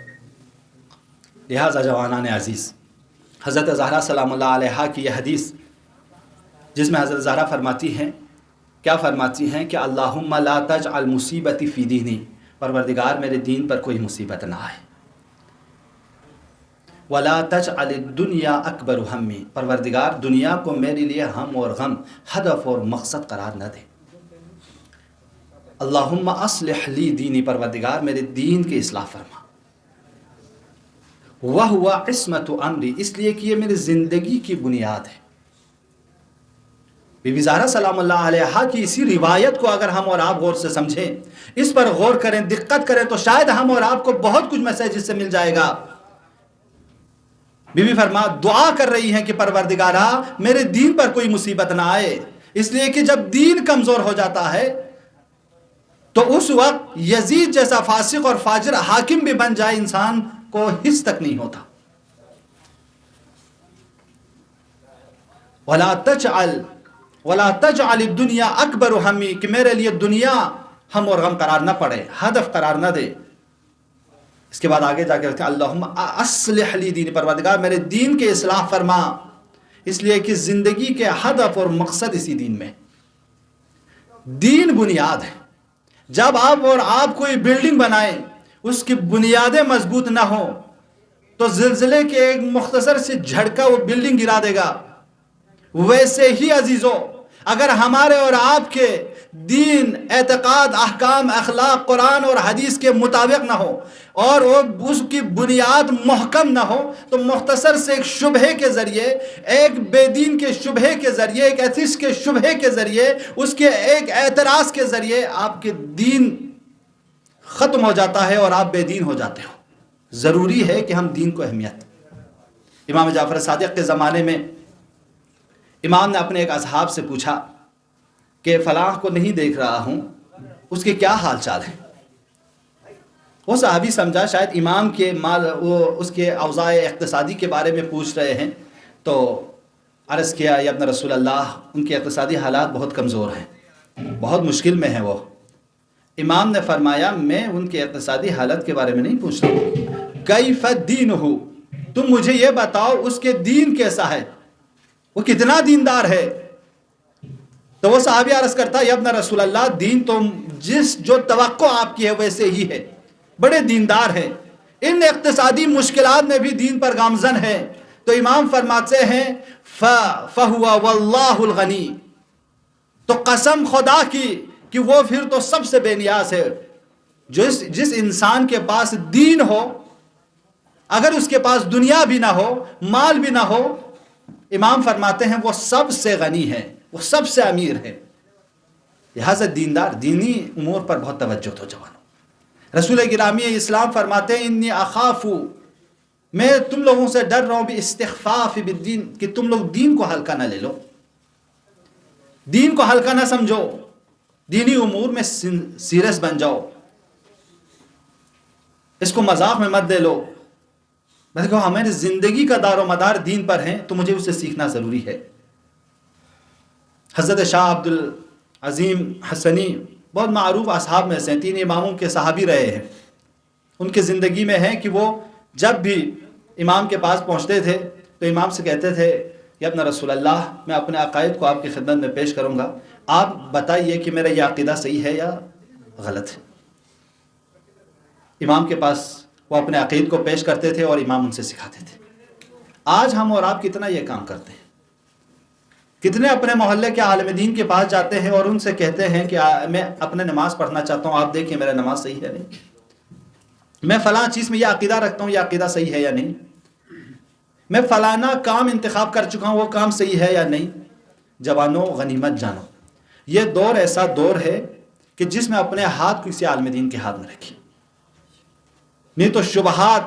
A: لہذا جوانان عزیز، حضرت زہرا سلام اللہ علیہا کی یہ حدیث جس میں حضرت زہرا فرماتی ہیں، کیا فرماتی ہیں کہ اللہم لا تجعل مصیبتی فی دینی، پروردگار میرے دین پر کوئی مصیبت نہ آئے، ولا تجعل الدنیا اکبر ہمی، پروردگار دنیا کو میرے لیے ہم اور غم، ہدف اور مقصد قرار نہ دے۔ اللہم اصلح لی دینی، پروردگار میرے دین کی اصلاح فرما، وَهُوَ عِصْمَةُ أَمْرِي، اس لیے کہ یہ میری زندگی کی بنیاد ہے۔ بی بی زہرا سلام اللہ علیہا کی اسی روایت کو اگر ہم اور آپ غور سے سمجھیں، اس پر غور کریں، دقت کریں، تو شاید ہم اور آپ کو بہت کچھ میسج اس سے مل جائے گا۔ بی بی فرما دعا کر رہی ہیں کہ پروردگارا میرے دین پر کوئی مصیبت نہ آئے، اس لیے کہ جب دین کمزور ہو جاتا ہے تو اس وقت یزید جیسا فاسق اور فاجر حاکم بھی بن جائے، انسان کو حس تک نہیں ہوتا۔ وَلَا تَجْعَلْ وَلَا تَجْعَلِ الدُّنْيَا أَكْبَرُ ہَمِّي، کہ میرے لیے دنیا ہم اور غم قرار نہ پڑے، ہدف قرار نہ دے۔ اس کے بعد آگے جا کے کہتے ہیں اللہم اصلح لی دینی، پروردگار میرے دین کے اصلاح فرما، اس لیے کہ زندگی کے ہدف اور مقصد اسی دین میں، دین بنیاد ہے۔ جب آپ اور آپ کوئی بلڈنگ بنائیں، اس کی بنیادیں مضبوط نہ ہوں تو زلزلے کے ایک مختصر سے جھٹکا وہ بلڈنگ گرا دے گا۔ ویسے ہی عزیزو، اگر ہمارے اور آپ کے دین، اعتقاد، احکام، اخلاق قرآن اور حدیث کے مطابق نہ ہو اور اس کی بنیاد محکم نہ ہو تو مختصر سے ایک شبہے کے ذریعے، ایک بے دین کے شبہے کے ذریعے، ایک ایتھسٹ کے شبہے کے ذریعے، اس کے ایک اعتراض کے ذریعے آپ کے دین ختم ہو جاتا ہے اور آپ بے دین ہو جاتے ہو۔ ضروری ہے کہ ہم دین کو اہمیت۔ امام جعفر صادق کے زمانے میں امام نے اپنے ایک اصحاب سے پوچھا کہ فلاں کو نہیں دیکھ رہا ہوں، اس کے کیا حال چال ہے؟ وہ صحابی سمجھا شاید امام کے وہ اس کے اوضاع اقتصادی کے بارے میں پوچھ رہے ہیں، تو عرض کیا یا ابن رسول اللہ، ان کے اقتصادی حالات بہت کمزور ہیں، بہت مشکل میں ہیں وہ۔ امام نے فرمایا میں ان کے اقتصادی حالت کے بارے میں نہیں پوچھ رہا ہوں، کیف دینہ، تم مجھے یہ بتاؤ اس کے دین کیسا ہے، وہ کتنا دیندار ہے؟ تو وہ صحابی عرض کرتا یا ابن رسول اللہ، دین تو جو توقع آپ کی ہے ویسے ہی ہے، بڑے دیندار ہیں، ان اقتصادی مشکلات میں بھی دین پر گامزن ہے۔ تو امام فرماتے ہیں فَهُوَ وَاللَّهُ الْغَنِي، تو قسم خدا کی کہ وہ پھر تو سب سے بے نیاز ہے۔ جس انسان کے پاس دین ہو، اگر اس کے پاس دنیا بھی نہ ہو، مال بھی نہ ہو، امام فرماتے ہیں وہ سب سے غنی ہے، وہ سب سے امیر ہے۔ لہذا دیندار، دینی امور پر بہت توجہ تو جوانوں۔ رسول گرامی اسلام فرماتے ہیں انی اخاف، میں تم لوگوں سے ڈر رہا ہوں بھی استخفاف بالدین، کہ تم لوگ دین کو ہلکا نہ لے لو، دین کو ہلکا نہ سمجھو، دینی امور میں سیریس بن جاؤ، اس کو مذاق میں مت لے لو۔ میں کہا ہماری زندگی کا دار و مدار دین پر ہے تو مجھے اسے سیکھنا ضروری ہے۔ حضرت شاہ عبد العظیم حسنی بہت معروف اصحاب میں سے، 3 اماموں کے صحابی رہے ہیں۔ ان کے زندگی میں ہے کہ وہ جب بھی امام کے پاس پہنچتے تھے تو امام سے کہتے تھے یا ابن رسول اللہ، میں اپنے عقائد کو آپ کی خدمت میں پیش کروں گا، آپ بتائیے کہ میرا یہ عقیدہ صحیح ہے یا غلط ہے۔ امام کے پاس وہ اپنے عقید کو پیش کرتے تھے اور امام ان سے سکھاتے تھے۔ آج ہم اور آپ کتنا یہ کام کرتے ہیں؟ کتنے اپنے محلے کے عالم دین کے پاس جاتے ہیں اور ان سے کہتے ہیں کہ میں اپنے نماز پڑھنا چاہتا ہوں، آپ دیکھیں میرا نماز صحیح ہے نہیں، میں فلاں چیز میں یہ عقیدہ رکھتا ہوں، یہ عقیدہ صحیح ہے یا نہیں، میں فلانا کام انتخاب کر چکا ہوں، وہ کام صحیح ہے یا نہیں۔ جوانوں غنیمت جانو، یہ دور ایسا دور ہے کہ جس میں اپنے ہاتھ کسی عالم دین کے ہاتھ میں رکھیں، نہیں تو شبہات،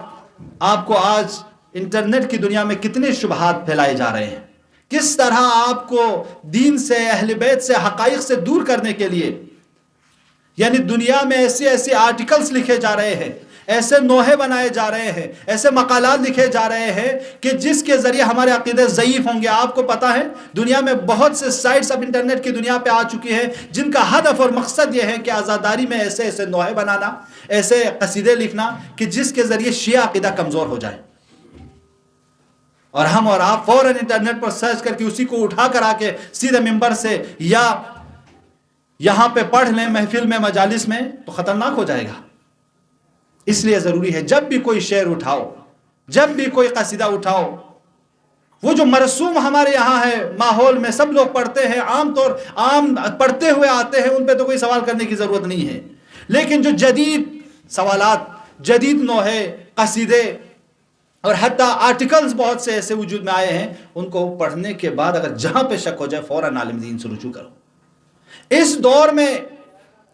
A: آپ کو آج انٹرنیٹ کی دنیا میں کتنے شبہات پھیلائے جا رہے ہیں، کس طرح آپ کو دین سے، اہل بیت سے، حقائق سے دور کرنے کے لیے، یعنی دنیا میں ایسے آرٹیکلز لکھے جا رہے ہیں، ایسے نوحے بنائے جا رہے ہیں، ایسے مقالات لکھے جا رہے ہیں کہ جس کے ذریعے ہمارے عقیدے ضعیف ہوں گے۔ آپ کو پتا ہے دنیا میں بہت سے سائٹس اب انٹرنیٹ کی دنیا پہ آ چکی ہیں جن کا ہدف اور مقصد یہ ہے کہ آزاداری میں ایسے نوحے بنانا، ایسے قصیدے لکھنا کہ جس کے ذریعے شیعہ عقیدہ کمزور ہو جائے، اور ہم اور آپ فوراً انٹرنیٹ پر سرچ کر کے اسی کو اٹھا کر آ کے سیدھے ممبر سے یا یہاں پہ پڑھ لیں محفل میں، مجالس میں، تو خطرناک ہو جائے گا۔ اس لیے ضروری ہے جب بھی کوئی شعر اٹھاؤ، جب بھی کوئی قصیدہ اٹھاؤ، وہ جو مرسوم ہمارے یہاں ہے ماحول میں سب لوگ پڑھتے ہیں، عام پڑھتے ہوئے آتے ہیں، ان پہ تو کوئی سوال کرنے کی ضرورت نہیں ہے، لیکن جو جدید سوالات، جدید نوحے، قصیدے اور حتیٰ آرٹیکلز بہت سے ایسے وجود میں آئے ہیں، ان کو پڑھنے کے بعد اگر جہاں پہ شک ہو جائے فوراً عالم دین سے رجوع کرو۔ اس دور میں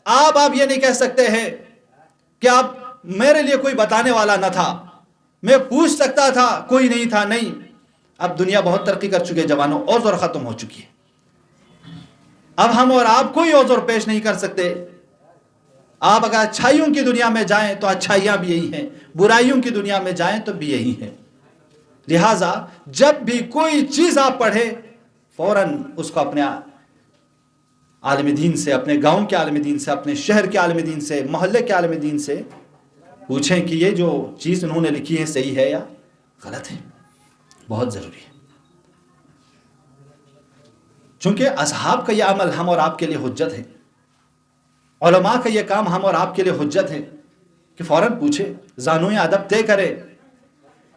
A: آپ یہ نہیں کہہ سکتے ہیں کہ آپ میرے لیے کوئی بتانے والا نہ تھا، میں پوچھ سکتا تھا کوئی نہیں تھا، نہیں۔ اب دنیا بہت ترقی کر چکی ہے جوانوں، عذر ختم ہو چکی ہے۔ اب ہم اور آپ کوئی عذر پیش نہیں کر سکتے۔ آپ اگر اچھائیوں کی دنیا میں جائیں تو اچھائیاں بھی یہی ہیں، برائیوں کی دنیا میں جائیں تو بھی یہی ہیں۔ لہٰذا جب بھی کوئی چیز آپ پڑھیں فوراً اس کو اپنے عالم دین سے، اپنے گاؤں کے عالم دین سے، اپنے شہر کے عالم دین سے، محلے کے عالم دین سے پوچھیں کہ یہ جو چیز انہوں نے لکھی ہے صحیح ہے یا غلط ہے. بہت ضروری ہے، چونکہ اصحاب کا یہ عمل ہم اور آپ کے لیے حجت ہے، علماء کا یہ کام ہم اور آپ کے لیے حجت ہے کہ فوراً پوچھے، زانوئے ادب طے کرے.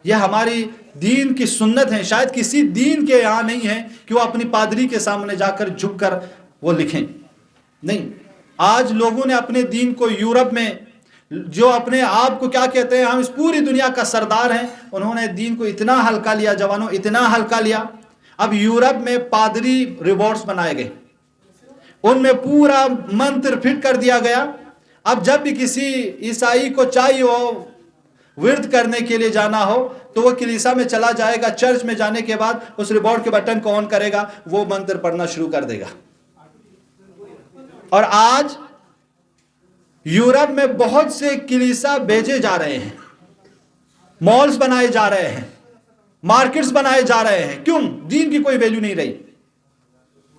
A: یہ ہماری دین کی سنت ہے. شاید کسی دین کے یہاں نہیں ہے کہ وہ اپنی پادری کے سامنے جا کر جھک کر وہ لکھیں. نہیں، آج لوگوں نے اپنے دین کو یورپ میں، جو اپنے آپ کو کیا کہتے ہیں، ہم اس پوری دنیا کا سردار ہیں، انہوں نے دین کو اتنا ہلکا لیا جوانوں، اتنا ہلکا لیا. اب یورپ میں پادری ریوارڈز بنائے گئے، ان میں پورا منتر فٹ کر دیا گیا. اب جب بھی کسی عیسائی کو چاہیے ہو ورد کرنے کے لیے جانا ہو تو وہ کلیسا میں چلا جائے گا، چرچ میں جانے کے بعد اس ریبورڈ کے بٹن کو آن کرے گا، وہ منتر پڑھنا شروع کر دے گا. اور آج یورپ میں بہت سے کلیسا بھیجے جا رہے ہیں، مالز بنائے جا رہے ہیں، مارکیٹس بنائے جا رہے ہیں. کیوں؟ دین کی کوئی ویلیو نہیں رہی.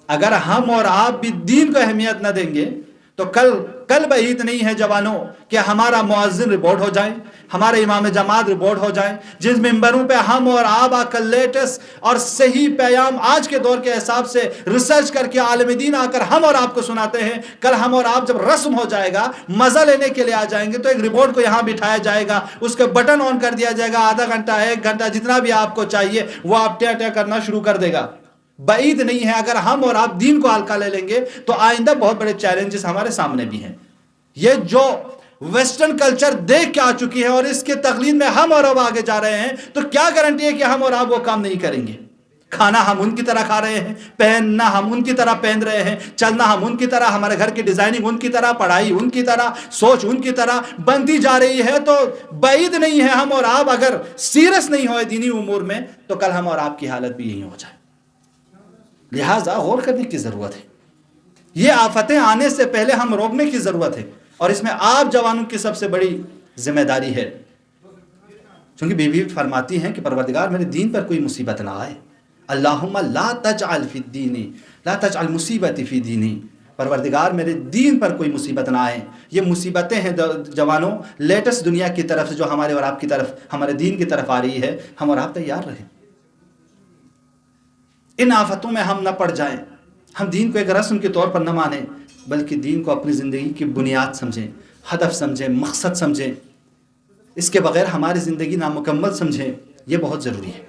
A: اگر ہم اور آپ بھی دین کو اہمیت نہ دیں گے تو کل بعید نہیں ہے جوانوں کہ ہمارا مؤذن رپورٹ ہو جائیں، ہمارے امام جماعت رپورٹ ہو جائیں، جس ممبروں پہ ہم اور آپ آ کر لیٹسٹ اور صحیح پیغام آج کے دور کے حساب سے ریسرچ کر کے عالم دین آ کر ہم اور آپ کو سناتے ہیں. کل ہم اور آپ جب رسم ہو جائے گا، مزہ لینے کے لیے آ جائیں گے تو ایک رپورٹ کو یہاں بٹھایا جائے گا، اس کے بٹن آن کر دیا جائے گا، آدھا گھنٹہ 1 گھنٹہ جتنا بھی آپ کو چاہیے وہ آپ ٹیا ٹیا کرنا شروع کر دے گا. بعید نہیں ہے اگر ہم اور آپ دین کو ہلکا لے لیں گے تو آئندہ بہت بڑے چیلنجز ہمارے سامنے بھی ہیں. یہ جو ویسٹرن کلچر دیکھ کے آ چکی ہے اور اس کے تقلید میں ہم اور اب آگے جا رہے ہیں، تو کیا گارنٹی ہے کہ ہم اور آپ وہ کام نہیں کریں گے؟ کھانا ہم ان کی طرح کھا رہے ہیں، پہننا ہم ان کی طرح پہن رہے ہیں، چلنا ہم ان کی طرح، ہمارے گھر کی ڈیزائننگ ان کی طرح، پڑھائی ان کی طرح، سوچ ان کی طرح بنتی جا رہی ہے. تو بعید نہیں ہے ہم اور آپ اگر سیریس نہیں ہوئے دینی امور میں تو کل ہم اور آپ کی حالت بھی یہی ہو جائے. لہٰذا غور کرنے کی ضرورت ہے. یہ آفتیں آنے سے پہلے ہم روکنے کی ضرورت ہے، اور اس میں آپ جوانوں کی سب سے بڑی ذمہ داری ہے. چونکہ بی بی فرماتی ہیں کہ پروردگار میرے دین پر کوئی مصیبت نہ آئے. اللہم لا تجعل فی الدین، لا تجعل مصیبتی فی دینی. پروردگار میرے دین پر کوئی مصیبت نہ آئے. یہ مصیبتیں ہیں جوانوں لیٹسٹ دنیا کی طرف سے جو ہمارے اور آپ کی طرف، ہمارے دین کی طرف آ رہی ہے. ہم اور آپ تیار رہیں، ان آفتوں میں ہم نہ پڑ جائیں. ہم دین کو ایک رسم کے طور پر نہ مانیں، بلکہ دین کو اپنی زندگی کی بنیاد سمجھیں، ہدف سمجھیں، مقصد سمجھیں. اس کے بغیر ہماری زندگی نامکمل سمجھیں. یہ بہت ضروری ہے.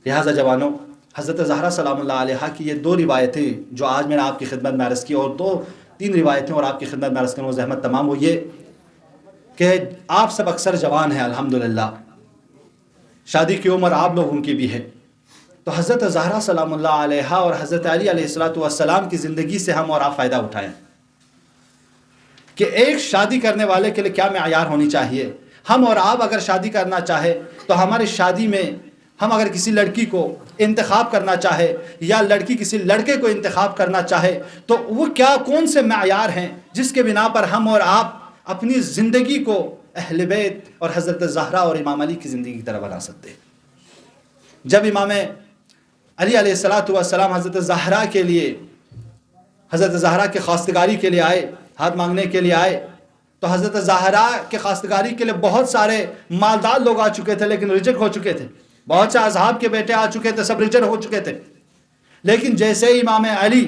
A: لہٰذا جوانوں، حضرت زہرا سلام اللہ علیہا کی یہ 2 روایتیں جو آج میں نے آپ کی خدمت میں عرض کی، اور 2-3 روایتیں اور آپ کی خدمت میں عرض کروں زحمت تمام، وہ یہ کہ آپ سب اکثر جوان ہیں الحمدللہ، شادی کی عمر آپ لوگوں کی بھی ہے. تو حضرت زہرا سلام اللہ علیہا اور حضرت علی علیہ السلام کی زندگی سے ہم اور آپ فائدہ اٹھائیں کہ ایک شادی کرنے والے کے لیے کیا معیار ہونی چاہیے. ہم اور آپ اگر شادی کرنا چاہے تو ہماری شادی میں ہم اگر کسی لڑکی کو انتخاب کرنا چاہے یا لڑکی کسی لڑکے کو انتخاب کرنا چاہے تو وہ کون سے معیار ہیں جس کے بنا پر ہم اور آپ اپنی زندگی کو اہل بیت اور حضرت زہرا اور امام علی کی زندگی کی طرح بنا سکتے ہیں. جب امام علی علیہ السلام حضرت زہرا کے لیے، حضرت زہرا کے خواستگاری کے لیے آئے، ہاتھ مانگنے کے لیے آئے، تو حضرت زہرا کے خواستگاری کے لیے بہت سارے مالدار لوگ آ چکے تھے لیکن ریجیکٹ ہو چکے تھے. بہت سے اصحاب کے بیٹے آ چکے تھے، سب ریجیکٹ ہو چکے تھے. لیکن جیسے ہی امام علی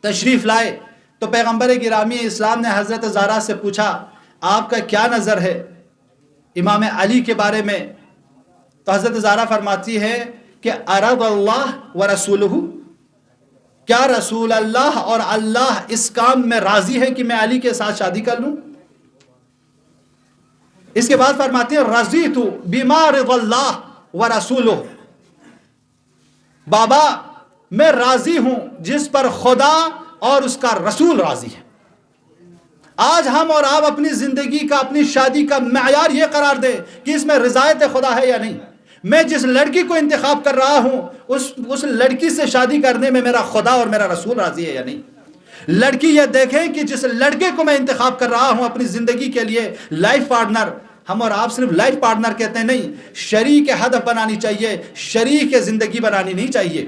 A: تشریف لائے تو پیغمبر گرامی اسلام نے حضرت زہرا سے پوچھا آپ کا کیا نظر ہے امام علی کے بارے میں. تو حضرت زہرا فرماتی ہے کہ اراد اللہ و رسولہ، کیا رسول اللہ اور اللہ اس کام میں راضی ہے کہ میں علی کے ساتھ شادی کر لوں. اس کے بعد فرماتی ہے رضیت بما رضی اللہ و رسولہ، بابا میں راضی ہوں جس پر خدا اور اس کا رسول راضی ہے. آج ہم اور آپ اپنی زندگی کا، اپنی شادی کا معیار یہ قرار دیں کہ اس میں رضایت خدا ہے یا نہیں. میں جس لڑکی کو انتخاب کر رہا ہوں اس لڑکی سے شادی کرنے میں میرا خدا اور میرا رسول راضی ہے یا نہیں. لڑکی یہ دیکھیں کہ جس لڑکے کو میں انتخاب کر رہا ہوں اپنی زندگی کے لیے لائف پارٹنر، ہم اور آپ صرف لائف پارٹنر کہتے ہیں، نہیں، شریک ہدف بنانی چاہیے، شریک زندگی بنانی نہیں چاہیے.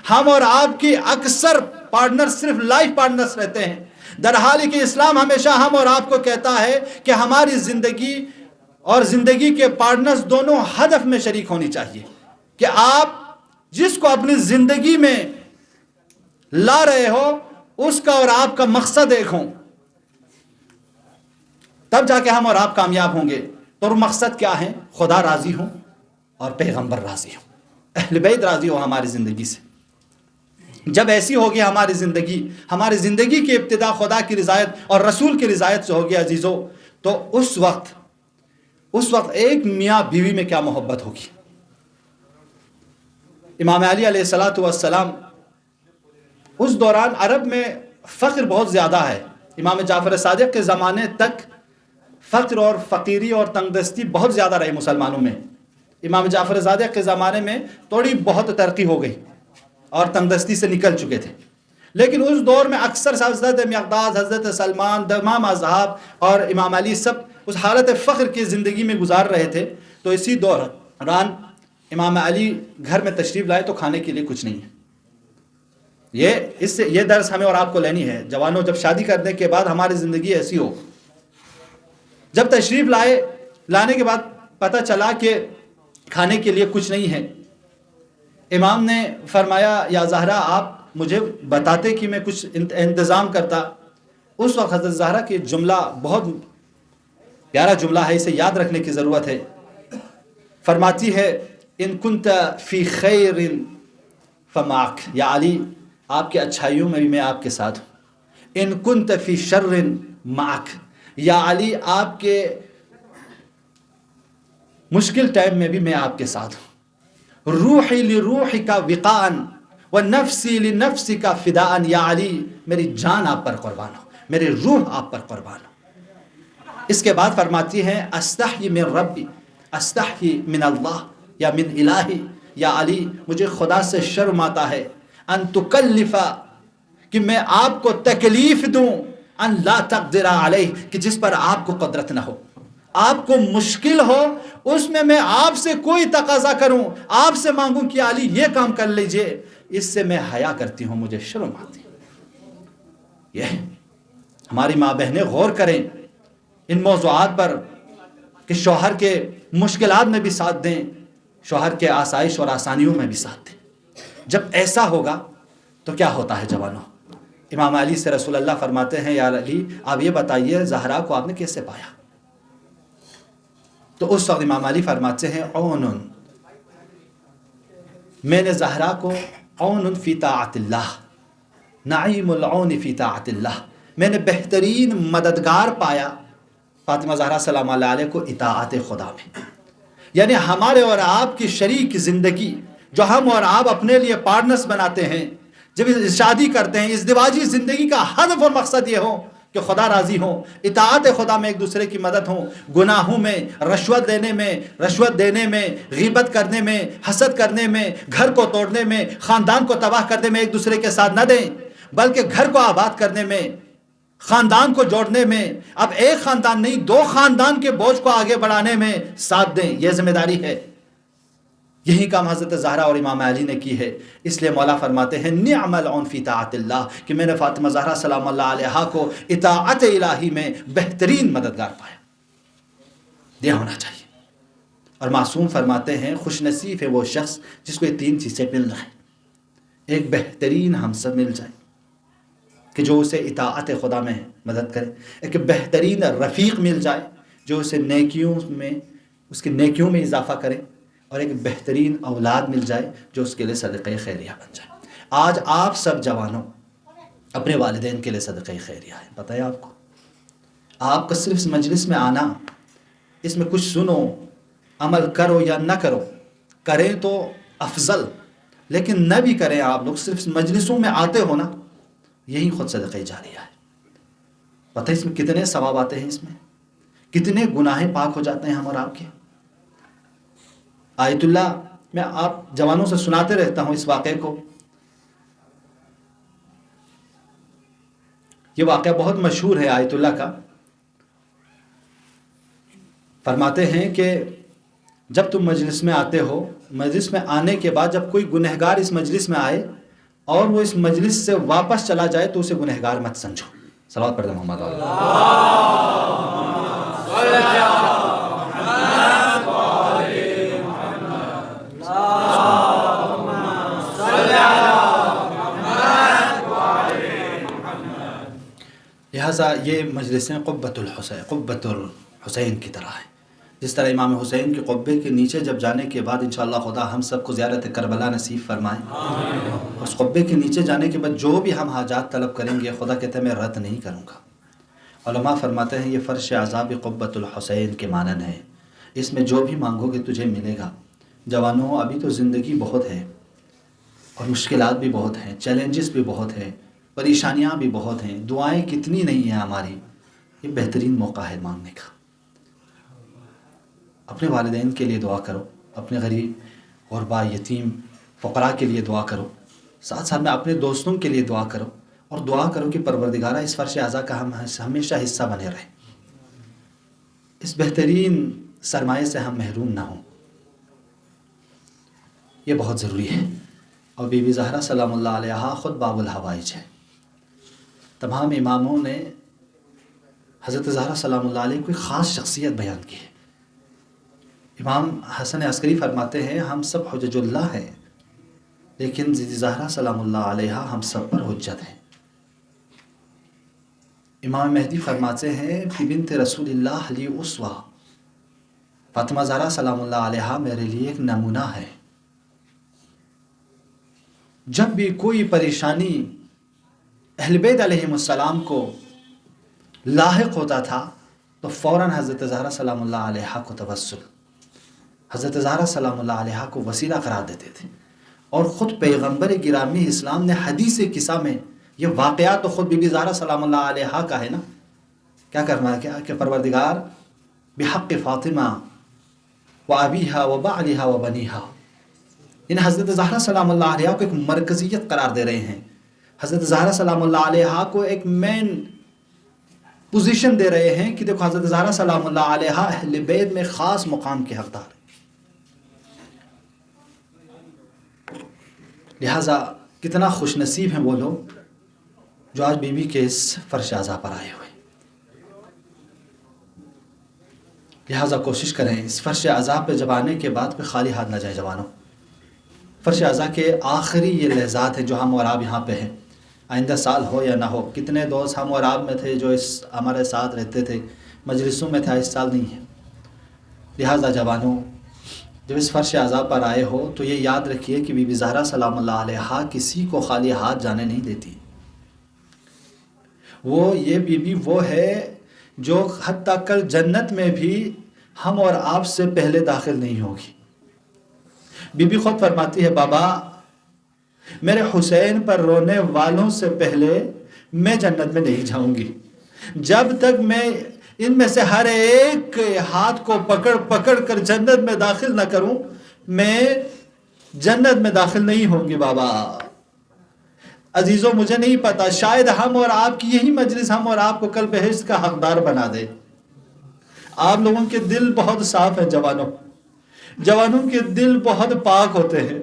A: ہم اور آپ کی اکثر پارٹنر صرف لائف پارٹنرز رہتے ہیں، در حال کہ اسلام ہمیشہ ہم اور آپ کو کہتا ہے کہ ہماری زندگی اور زندگی کے پارٹنرز دونوں ہدف میں شریک ہونی چاہیے، کہ آپ جس کو اپنی زندگی میں لا رہے ہو اس کا اور آپ کا مقصد ایک ہوں، تب جا کے ہم اور آپ کامیاب ہوں گے۔ اور مقصد کیا ہے؟ خدا راضی ہوں اور پیغمبر راضی ہوں، اہل بیت راضی ہو ہماری زندگی سے۔ جب ایسی ہوگی ہماری زندگی کی ابتدا خدا کی رضایت اور رسول کی رضایت سے ہوگی عزیزو، تو اس وقت ایک میاں بیوی میں کیا محبت ہوگی۔ امام علی علیہ السلام اس دوران عرب میں فقر بہت زیادہ ہے، امام جعفر صادق کے زمانے تک فقر اور فقیری اور تنگدستی بہت زیادہ رہی مسلمانوں میں۔ امام جعفر صادق کے زمانے میں تھوڑی بہت ترقی ہو گئی اور تنگدستی سے نکل چکے تھے، لیکن اس دور میں اکثر حضرت مقداد، حضرت سلمان، تمام اصحاب اور امام علی سب اس حالت فقر کی زندگی میں گزار رہے تھے۔ تو اسی دوران امام علی گھر میں تشریف لائے تو کھانے کے لیے کچھ نہیں ہے۔ یہ درس ہمیں اور آپ کو لینی ہے جوانوں، جب شادی کرنے کے بعد ہماری زندگی ایسی ہو، جب تشریف لانے کے بعد پتہ چلا کہ کھانے کے لیے کچھ نہیں ہے، امام نے فرمایا یا زہرا آپ مجھے بتاتے کہ میں کچھ انتظام کرتا۔ اس وقت حضرت زہرا کی جملہ بہت پیارا جملہ ہے، اسے یاد رکھنے کی ضرورت ہے۔ فرماتی ہے ان کنت فی خیر فمعک، یا علی آپ کے اچھائیوں میں بھی میں آپ کے ساتھ ہوں، ان کنت فی شر معک، یا علی آپ کے مشکل ٹائم میں بھی میں آپ کے ساتھ ہوں، روحی لروحی کا وقان و نفسی لنفسی کا فدان، یا علی میری جان آپ پر قربان ہو، میری روح آپ پر قربان ہو۔ اس کے بعد فرماتی ہیں استحی من ربی، استحی من اللہ یا من الہی، یا علی مجھے خدا سے شرم آتا ہے، ان تکلفا کہ میں آپ کو تکلیف دوں، ان لا تقدر علیہ کہ جس پر آپ کو قدرت نہ ہو، آپ کو مشکل ہو اس میں آپ سے کوئی تقاضا کروں، آپ سے مانگوں کہ علی یہ کام کر لیجئے، اس سے میں حیا کرتی ہوں، مجھے شرم آتی ہے۔ یہ ہماری ماں بہنیں غور کریں ان موضوعات پر کہ شوہر کے مشکلات میں بھی ساتھ دیں، شوہر کے آسائش اور آسانیوں میں بھی ساتھ دیں۔ جب ایسا ہوگا تو کیا ہوتا ہے جوانوں؟ امام علی سے رسول اللہ فرماتے ہیں یا علی آپ یہ بتائیے زہرا کو آپ نے کیسے پایا؟ تو اس وقت امام علی فرماتے ہیں عون، میں نے زہرا کو عون فی طاعت اللہ، نعیم العون فی طاعت اللہ، میں نے بہترین مددگار پایا فاطمہ زہرا سلام اللہ علیہ کو اطاعت خدا میں۔ یعنی ہمارے اور آپ کی شریک زندگی جو ہم اور آپ اپنے لیے پارٹنرز بناتے ہیں، جب شادی کرتے ہیں، ازدواجی زندگی کا ہدف اور مقصد یہ ہو کہ خدا راضی ہو، اطاعت خدا میں ایک دوسرے کی مدد ہو، گناہوں میں، رشوت دینے میں، غیبت کرنے میں، حسد کرنے میں، گھر کو توڑنے میں، خاندان کو تباہ کرنے میں ایک دوسرے کے ساتھ نہ دیں، بلکہ گھر کو آباد کرنے میں، خاندان کو جوڑنے میں، اب ایک خاندان نہیں 2 خاندان کے بوجھ کو آگے بڑھانے میں ساتھ دیں، یہ ذمہ داری ہے۔ یہی کام حضرت زہرا اور امام علی نے کی ہے، اس لیے مولا فرماتے ہیں نعم العون فی طاعت اللہ کہ میں نے فاطمہ زہرا سلام اللہ علیہا کو اطاعت الہی میں بہترین مددگار پایا۔ یہ ہونا چاہیے۔ اور معصوم فرماتے ہیں خوش نصیب ہے وہ شخص جس کو یہ 3 چیزیں مل جائیں، ایک بہترین ہمسر مل جائے کہ جو اسے اطاعت خدا میں مدد کرے، ایک بہترین رفیق مل جائے جو اسے اس کی نیکیوں میں اضافہ کرے، اور ایک بہترین اولاد مل جائے جو اس کے لیے صدقہ خیریہ بن جائے۔ آج آپ سب جوانوں اپنے والدین کے لیے صدقہ خیریہ ہے، پتہ ہے آپ کو؟ آپ کا صرف مجلس میں آنا، اس میں کچھ سنو، عمل کرو یا نہ کرو، کریں تو افضل، لیکن نہ بھی کریں، آپ لوگ صرف مجلسوں میں آتے ہو نا، یہی خود صدقہ جاریہ ہے۔ پتہ ہے اس میں کتنے ثواب آتے ہیں، اس میں کتنے گناہیں پاک ہو جاتے ہیں ہم اور آپ کے۔ آیت اللہ میں آپ جوانوں سے سناتے رہتا ہوں اس واقعے کو، یہ واقعہ بہت مشہور ہے آیت اللہ کا۔ فرماتے ہیں کہ جب تم مجلس میں آتے ہو، مجلس میں آنے کے بعد جب کوئی گنہگار اس مجلس میں آئے اور وہ اس مجلس سے واپس چلا جائے تو اسے گنہگار مت سمجھو. صلوات پڑھ دیں محمد لہٰذا یہ مجلسیں قبۃ الحسین کی طرح ہیں. جس طرح امام حسین کے قبے کے نیچے جب جانے کے بعد انشاءاللہ خدا ہم سب کو زیارت کربلا نصیب فرمائیں. اس قبے کے نیچے جانے کے بعد جو بھی ہم حاجات طلب کریں گے خدا کہتے ہیں میں رد نہیں کروں گا. علماء فرماتے ہیں یہ فرش عذاب قبۃ الحسین کے مانند ہے. اس میں جو بھی مانگو گے تجھے ملے گا. جوانوں ابھی تو زندگی بہت ہے اور مشکلات بھی بہت ہیں، چیلنجز بھی بہت ہیں، پریشانیاں بھی بہت ہیں، دعائیں کتنی نہیں ہیں ہماری. یہ بہترین موقع ہے مانگنے کا. اپنے والدین کے لیے دعا کرو، اپنے غریب غربا یتیم فقراء کے لیے دعا کرو، ساتھ ساتھ میں اپنے دوستوں کے لیے دعا کرو اور دعا کرو کہ پروردگارہ اس فرش اعضا کا ہم ہمیشہ حصہ بنے رہیں، اس بہترین سرمایے سے ہم محروم نہ ہوں. یہ بہت ضروری ہے. اور بی بی زہرا سلام اللہ علیہا خود باب الحوائج ہے. تمام اماموں نے حضرت زہرا سلام اللہ علیہ کوئی خاص شخصیت بیان کی ہے. امام حسن عسکری فرماتے ہیں ہم سب حجج اللہ ہیں لیکن زہرا سلام اللہ علیہا ہم سب پر حجت ہیں. امام مہدی فرماتے ہیں فی بنت رسول اللہ لی اسوہ، فاطمہ زہرا سلام اللہ علیہا میرے لیے ایک نمونہ ہے. جب بھی کوئی پریشانی اہل بیت علیہم السلام کو لاحق ہوتا تھا تو فوراً حضرت زہرا سلام اللہ علیہا کو توسل، حضرت زہرا سلام اللہ علیہا کو وسیلہ قرار دیتے تھے. اور خود پیغمبر گرامی اسلام نے حدیث قصہ میں یہ واقعات تو خود بی بی زہرا سلام اللہ علیہا کا ہے نا. کیا کرنا ہے کہ پروردگار بحق فاطمہ و ابیہا و بعلہا و بنیہا، ان حضرت زہرا سلام اللہ علیہا کو ایک مرکزیت قرار دے رہے ہیں. حضرت زہرا سلام اللہ علیہا کو ایک مین پوزیشن دے رہے ہیں کہ دیکھو حضرت زہرا سلام اللہ علیہا اہل بیت میں خاص مقام کے حقدار ہیں. لہٰذا کتنا خوش نصیب ہیں وہ لوگ جو آج بی بی کے اس فرش اعضا پر آئے ہوئے. لہٰذا کوشش کریں اس فرش اعضا پہ جب آنے کے بعد پہ خالی ہاتھ نہ جائیں. جوانوں فرش اعضا کے آخری یہ لحظات ہیں جو ہم اور آپ یہاں پہ ہیں. آئندہ سال ہو یا نہ ہو، کتنے دوست ہم اور آپ میں تھے جو اس ہمارے ساتھ رہتے تھے، مجلسوں میں تھا، اس سال نہیں ہے. لہٰذا جوانوں جب اس فرش اعضا پر آئے ہو تو یہ یاد رکھیے کہ بی بی زہرا سلام اللہ علیہا کسی کو خالی ہاتھ جانے نہیں دیتی. یہ بی بی وہ ہے جو حتیٰ کل جنت میں بھی ہم اور آپ سے پہلے داخل نہیں ہوگی. بی بی خود فرماتی ہے بابا میرے حسین پر رونے والوں سے پہلے میں جنت میں نہیں جاؤں گی. جب تک میں ان میں سے ہر ایک ہاتھ کو پکڑ کر جنت میں داخل نہ کروں میں جنت میں داخل نہیں ہوں گی. بابا عزیزوں مجھے نہیں پتا، شاید ہم اور آپ کی یہی مجلس ہم اور آپ کو کل بہشت کا حقدار بنا دے. آپ لوگوں کے دل بہت صاف ہیں جوانوں کے دل بہت پاک ہوتے ہیں.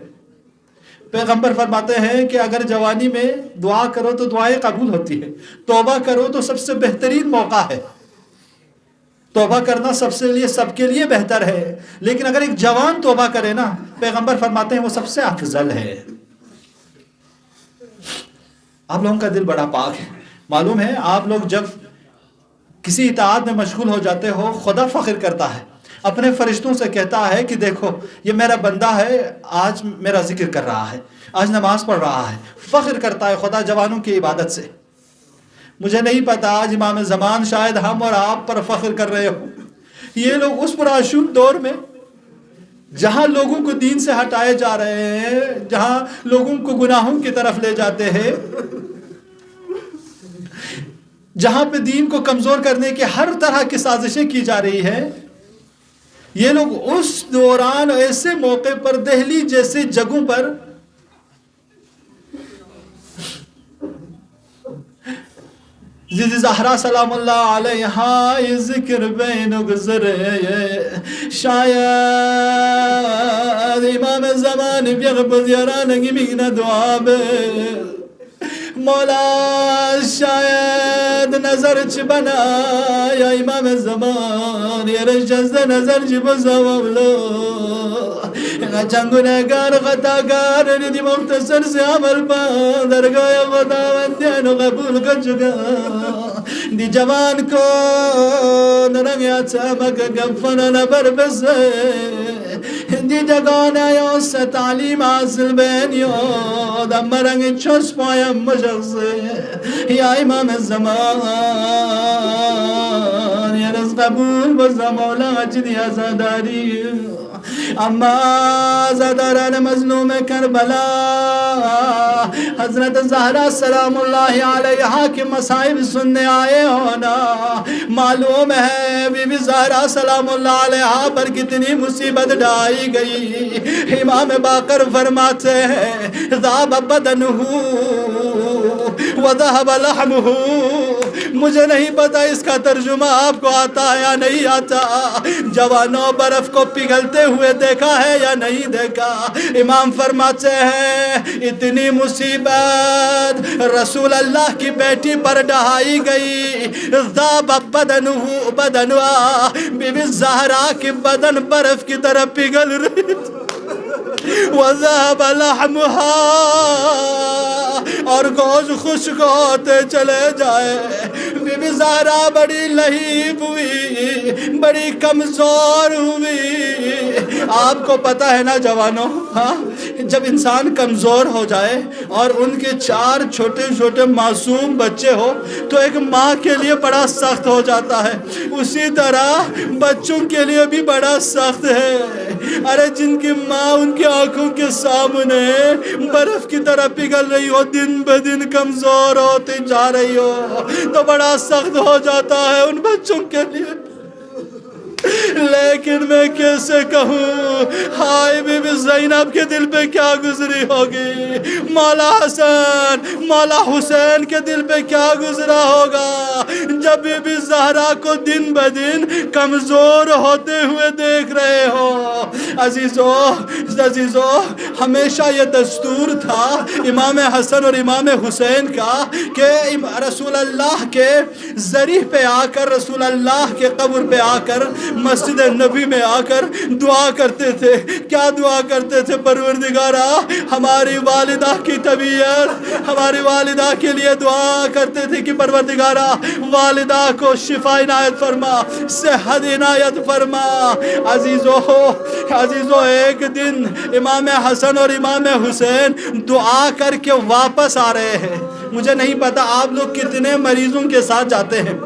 A: پیغمبر فرماتے ہیں کہ اگر جوانی میں دعا کرو تو دعائیں قبول ہوتی ہیں، توبہ کرو تو سب سے بہترین موقع ہے. توبہ کرنا سب کے لیے بہتر ہے، لیکن اگر ایک جوان توبہ کرے نا، پیغمبر فرماتے ہیں وہ سب سے افضل ہے. آپ لوگوں کا دل بڑا پاک ہے. معلوم ہے آپ لوگ جب کسی اطاعت میں مشغول ہو جاتے ہو خدا فخر کرتا ہے، اپنے فرشتوں سے کہتا ہے کہ دیکھو یہ میرا بندہ ہے، آج میرا ذکر کر رہا ہے، آج نماز پڑھ رہا ہے. فخر کرتا ہے خدا جوانوں کی عبادت سے. مجھے نہیں پتا آج امام زمان شاید ہم اور آپ پر فخر کر رہے ہو. یہ لوگ اس پرآشوب دور میں جہاں لوگوں کو دین سے ہٹائے جا رہے ہیں، جہاں لوگوں کو گناہوں کی طرف لے جاتے ہیں، جہاں پہ دین کو کمزور کرنے کی ہر طرح کی سازشیں کی جا رہی ہیں، یہ لوگ اس دوران ایسے موقع پر دہلی جیسے جگہوں پر زیزی زہرا سلام اللہ علیہا ذکر بین گزرے شاید امام زمان بیغب زیرانگی مینا دعا بے مولا شاید نظر چ بنا یا امام زمان یا رجز نظر چ بزاولو چنگنگر خطاکار ندی مختصر سے عمل پا درگاہ خدا وندیانو قبول کر چکا دی جوان کو نرنگیا چامک گفن نبر بسے دی جگان آیو سے تعلیم حاصل بینیو دمرنگ چوس پایا مشخص یا امام الزمان یا رز قبول بزا مولا چدی ازاداری اما زاداران مظلوم کربلا حضرت زہرا سلام اللہ علیہا کے مصائب سننے آئے ہونا معلوم ہے بی بی زہرا سلام اللہ علیہا پر کتنی مصیبت ڈائی گئی امام باقر فرماتے ہیں ذاب بدنہ وذہب لحمہ مجھے نہیں پتا اس کا ترجمہ آپ کو آتا ہے یا نہیں آتا جوانوں برف کو پگھلتے ہوئے دیکھا ہے یا نہیں دیکھا امام فرماتے ہیں اتنی مصیبت رسول اللہ کی بیٹی پر ڈھائی گئی ذاب بدنہ بی بی زہرا کی بدن برف کی طرح پگھل رہی وذهب لحمها اور گوشت خشک ہوتے چلے جائے بی بی زہرا بڑی لہیب ہوئی بڑی کمزور ہوئی آپ کو پتہ ہے نا جوانوں ہاں جب انسان کمزور ہو جائے اور ان کے 4 چھوٹے چھوٹے معصوم بچے ہو تو ایک ماں کے لیے بڑا سخت ہو جاتا ہے اسی طرح بچوں کے لیے بھی بڑا سخت ہے ارے جن کی ماں ان کی آنکھوں کے سامنے برف کی طرح پگھل رہی ہو دن بدن کمزور ہوتی جا رہی ہو تو بڑا سخت ہو جاتا ہے ان بچوں کے لیے لیکن میں کیسے کہوں ہائے بی بی زینب کے دل پہ کیا گزری ہوگی مولا حسن مولا حسین کے دل پہ کیا گزرا ہوگا جب بی بی زہرا کو دن بدن کمزور ہوتے ہوئے دیکھ رہے ہو عزیزو ہمیشہ یہ دستور تھا امام حسن اور امام حسین کا کہ رسول اللہ کے ذریح پہ آ کر رسول اللہ کے قبر پہ آ کر مسجد نبی میں آ کر دعا کرتے تھے کیا دعا کرتے تھے پروردگارا ہماری والدہ کی طبیعت ہماری والدہ کے لیے دعا کرتے تھے کہ پروردگارا والدہ کو شفا عنایت فرما صحت عنایت فرما عزیزو ایک دن امام حسن اور امام حسین دعا کر کے واپس آ رہے ہیں مجھے نہیں پتا آپ لوگ کتنے مریضوں کے ساتھ جاتے ہیں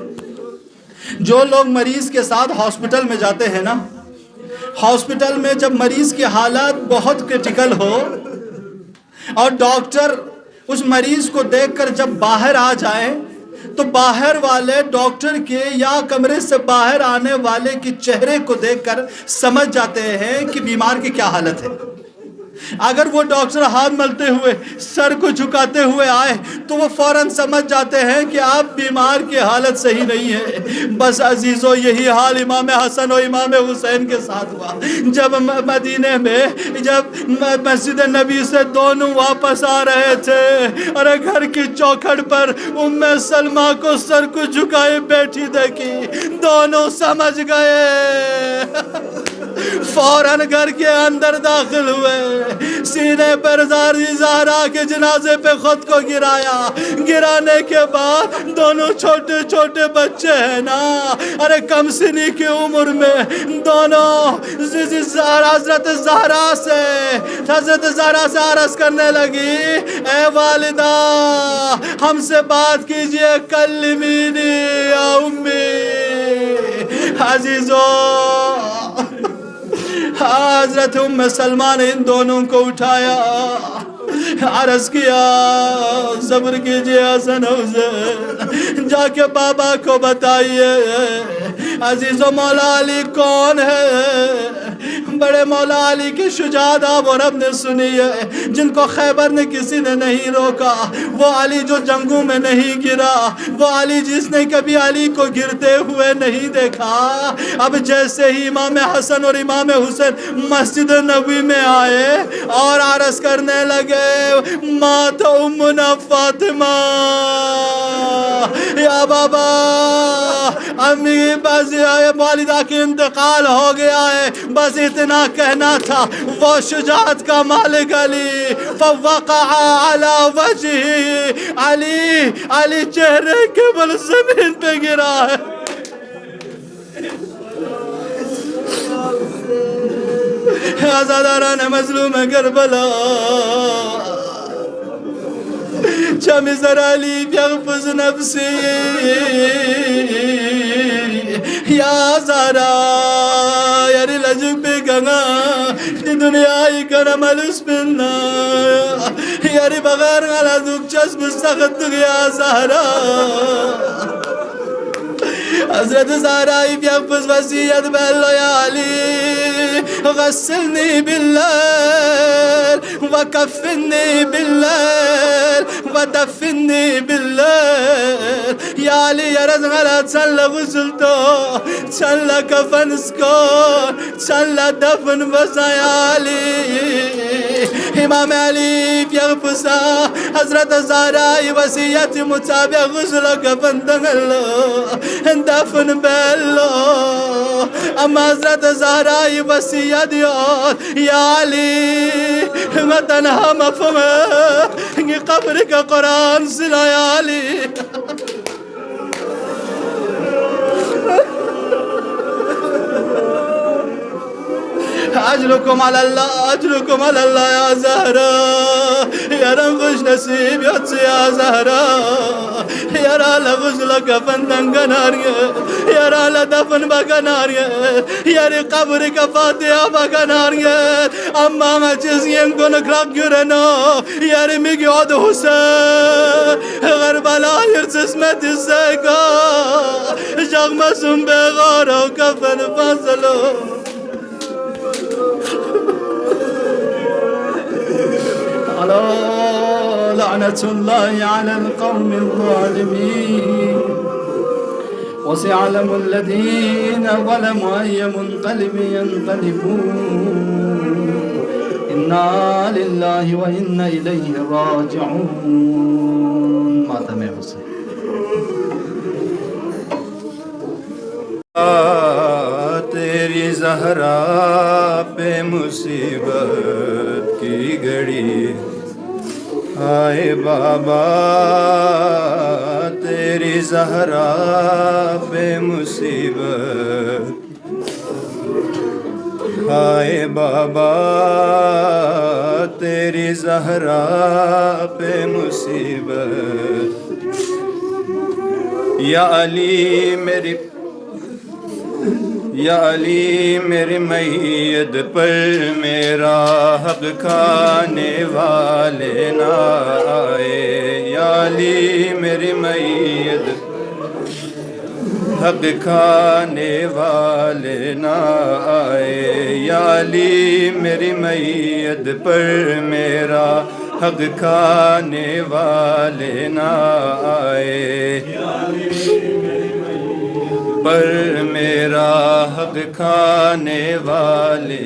A: جو لوگ مریض کے ساتھ ہاسپٹل میں جاتے ہیں نا ہاسپٹل میں جب مریض کی حالت بہت کرٹیکل ہو اور ڈاکٹر اس مریض کو دیکھ کر جب باہر آ جائے تو باہر والے ڈاکٹر کے یا کمرے سے باہر آنے والے کے چہرے کو دیکھ کر سمجھ جاتے ہیں کہ بیمار کی کیا حالت ہے اگر وہ ڈاکٹر ہاتھ ملتے ہوئے سر کو جھکاتے ہوئے آئے تو وہ فوراً سمجھ جاتے ہیں کہ آپ بیمار کی حالت صحیح نہیں ہے بس عزیزو یہی حال امام حسن و امام حسین کے ساتھ ہوا جب مدینے میں جب مسجد نبی سے دونوں واپس آ رہے تھے اور گھر کی چوکھٹ پر ام سلمہ کو سر کو جھکائے بیٹھی دیکھی دونوں سمجھ گئے فوراً گھر کے اندر داخل ہوئے سینے پر زہرا کے جنازے پہ خود کو گرانے کے بعد دونوں چھوٹے چھوٹے بچے ہیں نا ارے کم سنی کی عمر میں دونوں حضرت زہرا سے عرض کرنے لگی اے والدہ ہم سے بات کیجئے کلمینی یا امی عزیزو حضرت ام سلمہ نے ان دونوں کو اٹھایا عرض کیا صبر کیجئے حسن حسین جا کے بابا کو بتائیے عزیز و مولا علی کون ہے بڑے مولا علی کی شجاعت آپ اور رب نے سنی ہے، جن کو خیبر نے کسی نے نہیں روکا، وہ علی جو جنگوں میں نہیں گرا، وہ علی جس نے کبھی علی کو گرتے ہوئے نہیں دیکھا۔ اب جیسے ہی امام حسن اور امام حسین مسجد نبوی میں آئے اور عرض کرنے لگے مات امنا فاطمہ، یا بابا امی بس والدہ کی انتقال ہو گیا ہے، بس اتنا کہنا تھا۔ وہ شجاعت کا مالک علی، فوقع علی وجہہ، علی چہرے کے بل زمین پہ گرا ہے۔ عزاداران مظلوم کربلا، چمزر علی بیغفز نفسی یا زارا یاری لجب گنگا دی دنیای کرم علس بنا یاری بغیر غلا دوک چسب سخت گیا زہرا۔ حضرت زہرا بیغفز وسیعت بیلو یا علی غسلنی باللیل وکفنی باللیل ودفنی باللیل، یا علی یرز غلا چل غسل تو چل کفن سکون چل دفن بسا یا علی۔ امام علی بیغفزا حضرت زہرا وسیعت مطابق غسل کفن دنگلو دفن بیلو، اما حضرت زہرا وسیعت یا علی میں تنہا مفہوم ہے قبر کا قرآن سلا یا علی۔ اجرکم علی اللہ، اجرکم علی اللہ یا زہرا، یارم خوش نصیب یاد یا زہرا، یارا لغزل کفن دنگناریے، یارا لدفن بکناریے، یاری قبر کا فاتحہ بکناریے، اما میں چیزیں کو نکرک گرنو، یاری مگیود حسین غربلا یرسس میں تسے کا جاگ مسم بے غارو کفن فاصلو۔ لعنة الله على القوم الظالمين، وسيعلم الذين ظلموا أي منقلب ينقلبون، إنا لله وإنا إليه راجعون۔ ماتم حسین۔ تیری زہرا پہ مصیبت کی گھڑی آئے بابا، تیری زہرا پہ مصیبت آئے بابا، تیری زہرا پہ مصیبت، یا علی میری، یا علی میری میت پر میرا حق کھانے والے نہ آئے، یا علی میری میت حق کھانے والے نہ آئے، یا علی میری میت پر میرا حق کھانے والے نہ آئے، پر میرا حق کھانے والے،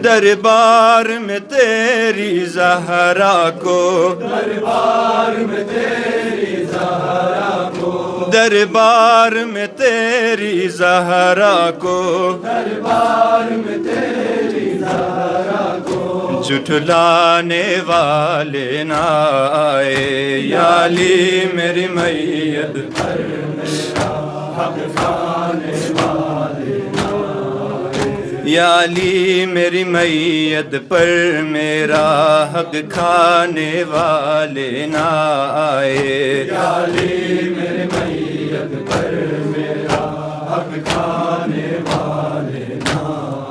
A: دربار میں تیری زہرا کو، دربار میں تیری زہرا کو، دربار میں تیری زہرا کو، دربار میں تیری زہرا کو، جھٹلانے والے نہ آئے، یا علی میری میت پر میرا حق کھانے والے نہ آئے، یا علی میری میت پر میرا حق کھانے والے نہ آئے، یا علی میری میت پر میرا حق کھانے والے نہ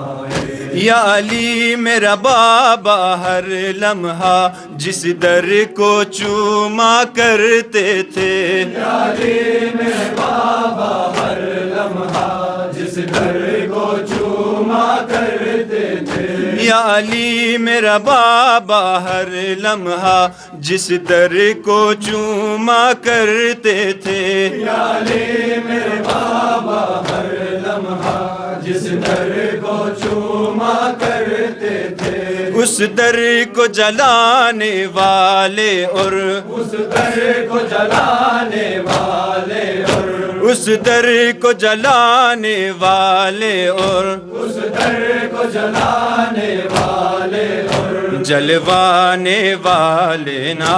A: آئے، یا علی میرا بابا ہر لمحہ جس در کو چوما کرتے تھے، یا علی میرے بابا ہر لمحہ جس در کو چوما
B: چوما کرتے تھے،
C: یا علی میرا بابا ہر لمحہ جس در کو چوما کرتے تھے،
B: یا علی میرے بابا ہر لمحہ جس در کو چوما کرتے تھے،
C: اس در کو جلانے والے اور
B: اس در کو جلانے والے اور
C: اس در کو جلانے والے اور
B: اس در کو جلانے والے اور
C: جلوانے والے نہ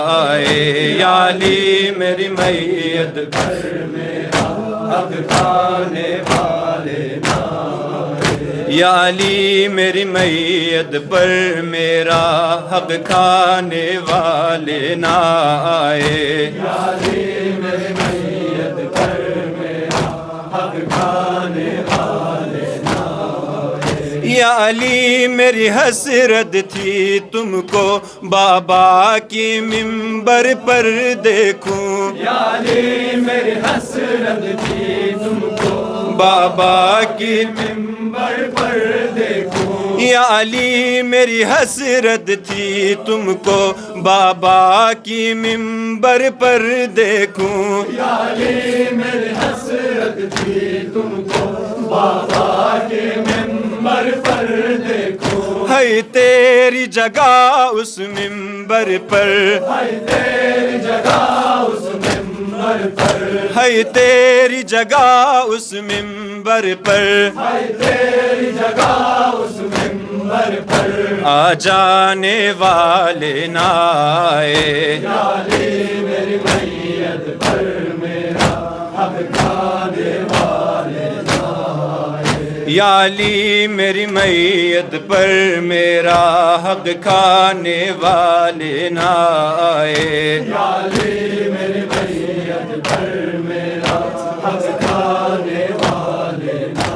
C: آئے، یا علی میری میت
B: گھر میرا حق کھانے والے نہ آئے،
C: یا علی میری میت پر میرا حق کھانے والے نہ آئے،
B: یا علی میری میت پر میرا حق کھانے والے نہ آئے،
C: یا علی میری حسرت تھی تم کو بابا کی منبر پر دیکھوں،
B: یا علی میری حسرت تھی تم کو
C: بابا کی
B: منبر پر دیکھوں،
C: یا علی میری حسرت تھی تم کو بابا کی منبر پر دیکھوں،
B: یا علی میری حسرت تھی تم کو بابا کے منبر پر دیکھوں،
C: ہے تیری جگہ اس منبر پر،
B: ہے تیری جگہ اس منبر پر،
C: ہے تیری جگہ اس منبر پر،
B: ہے تیری جگہ اس منبر پر،
C: آ جانے والے نہ آئے،
B: یا علی میری میت پر میرا حق کھانے والے نہ آئے،
C: یا علی میری میت پر میرا حق کھانے والے نہ آئے،
B: یا علی میری میت پر میرا حق کھانے والے نہ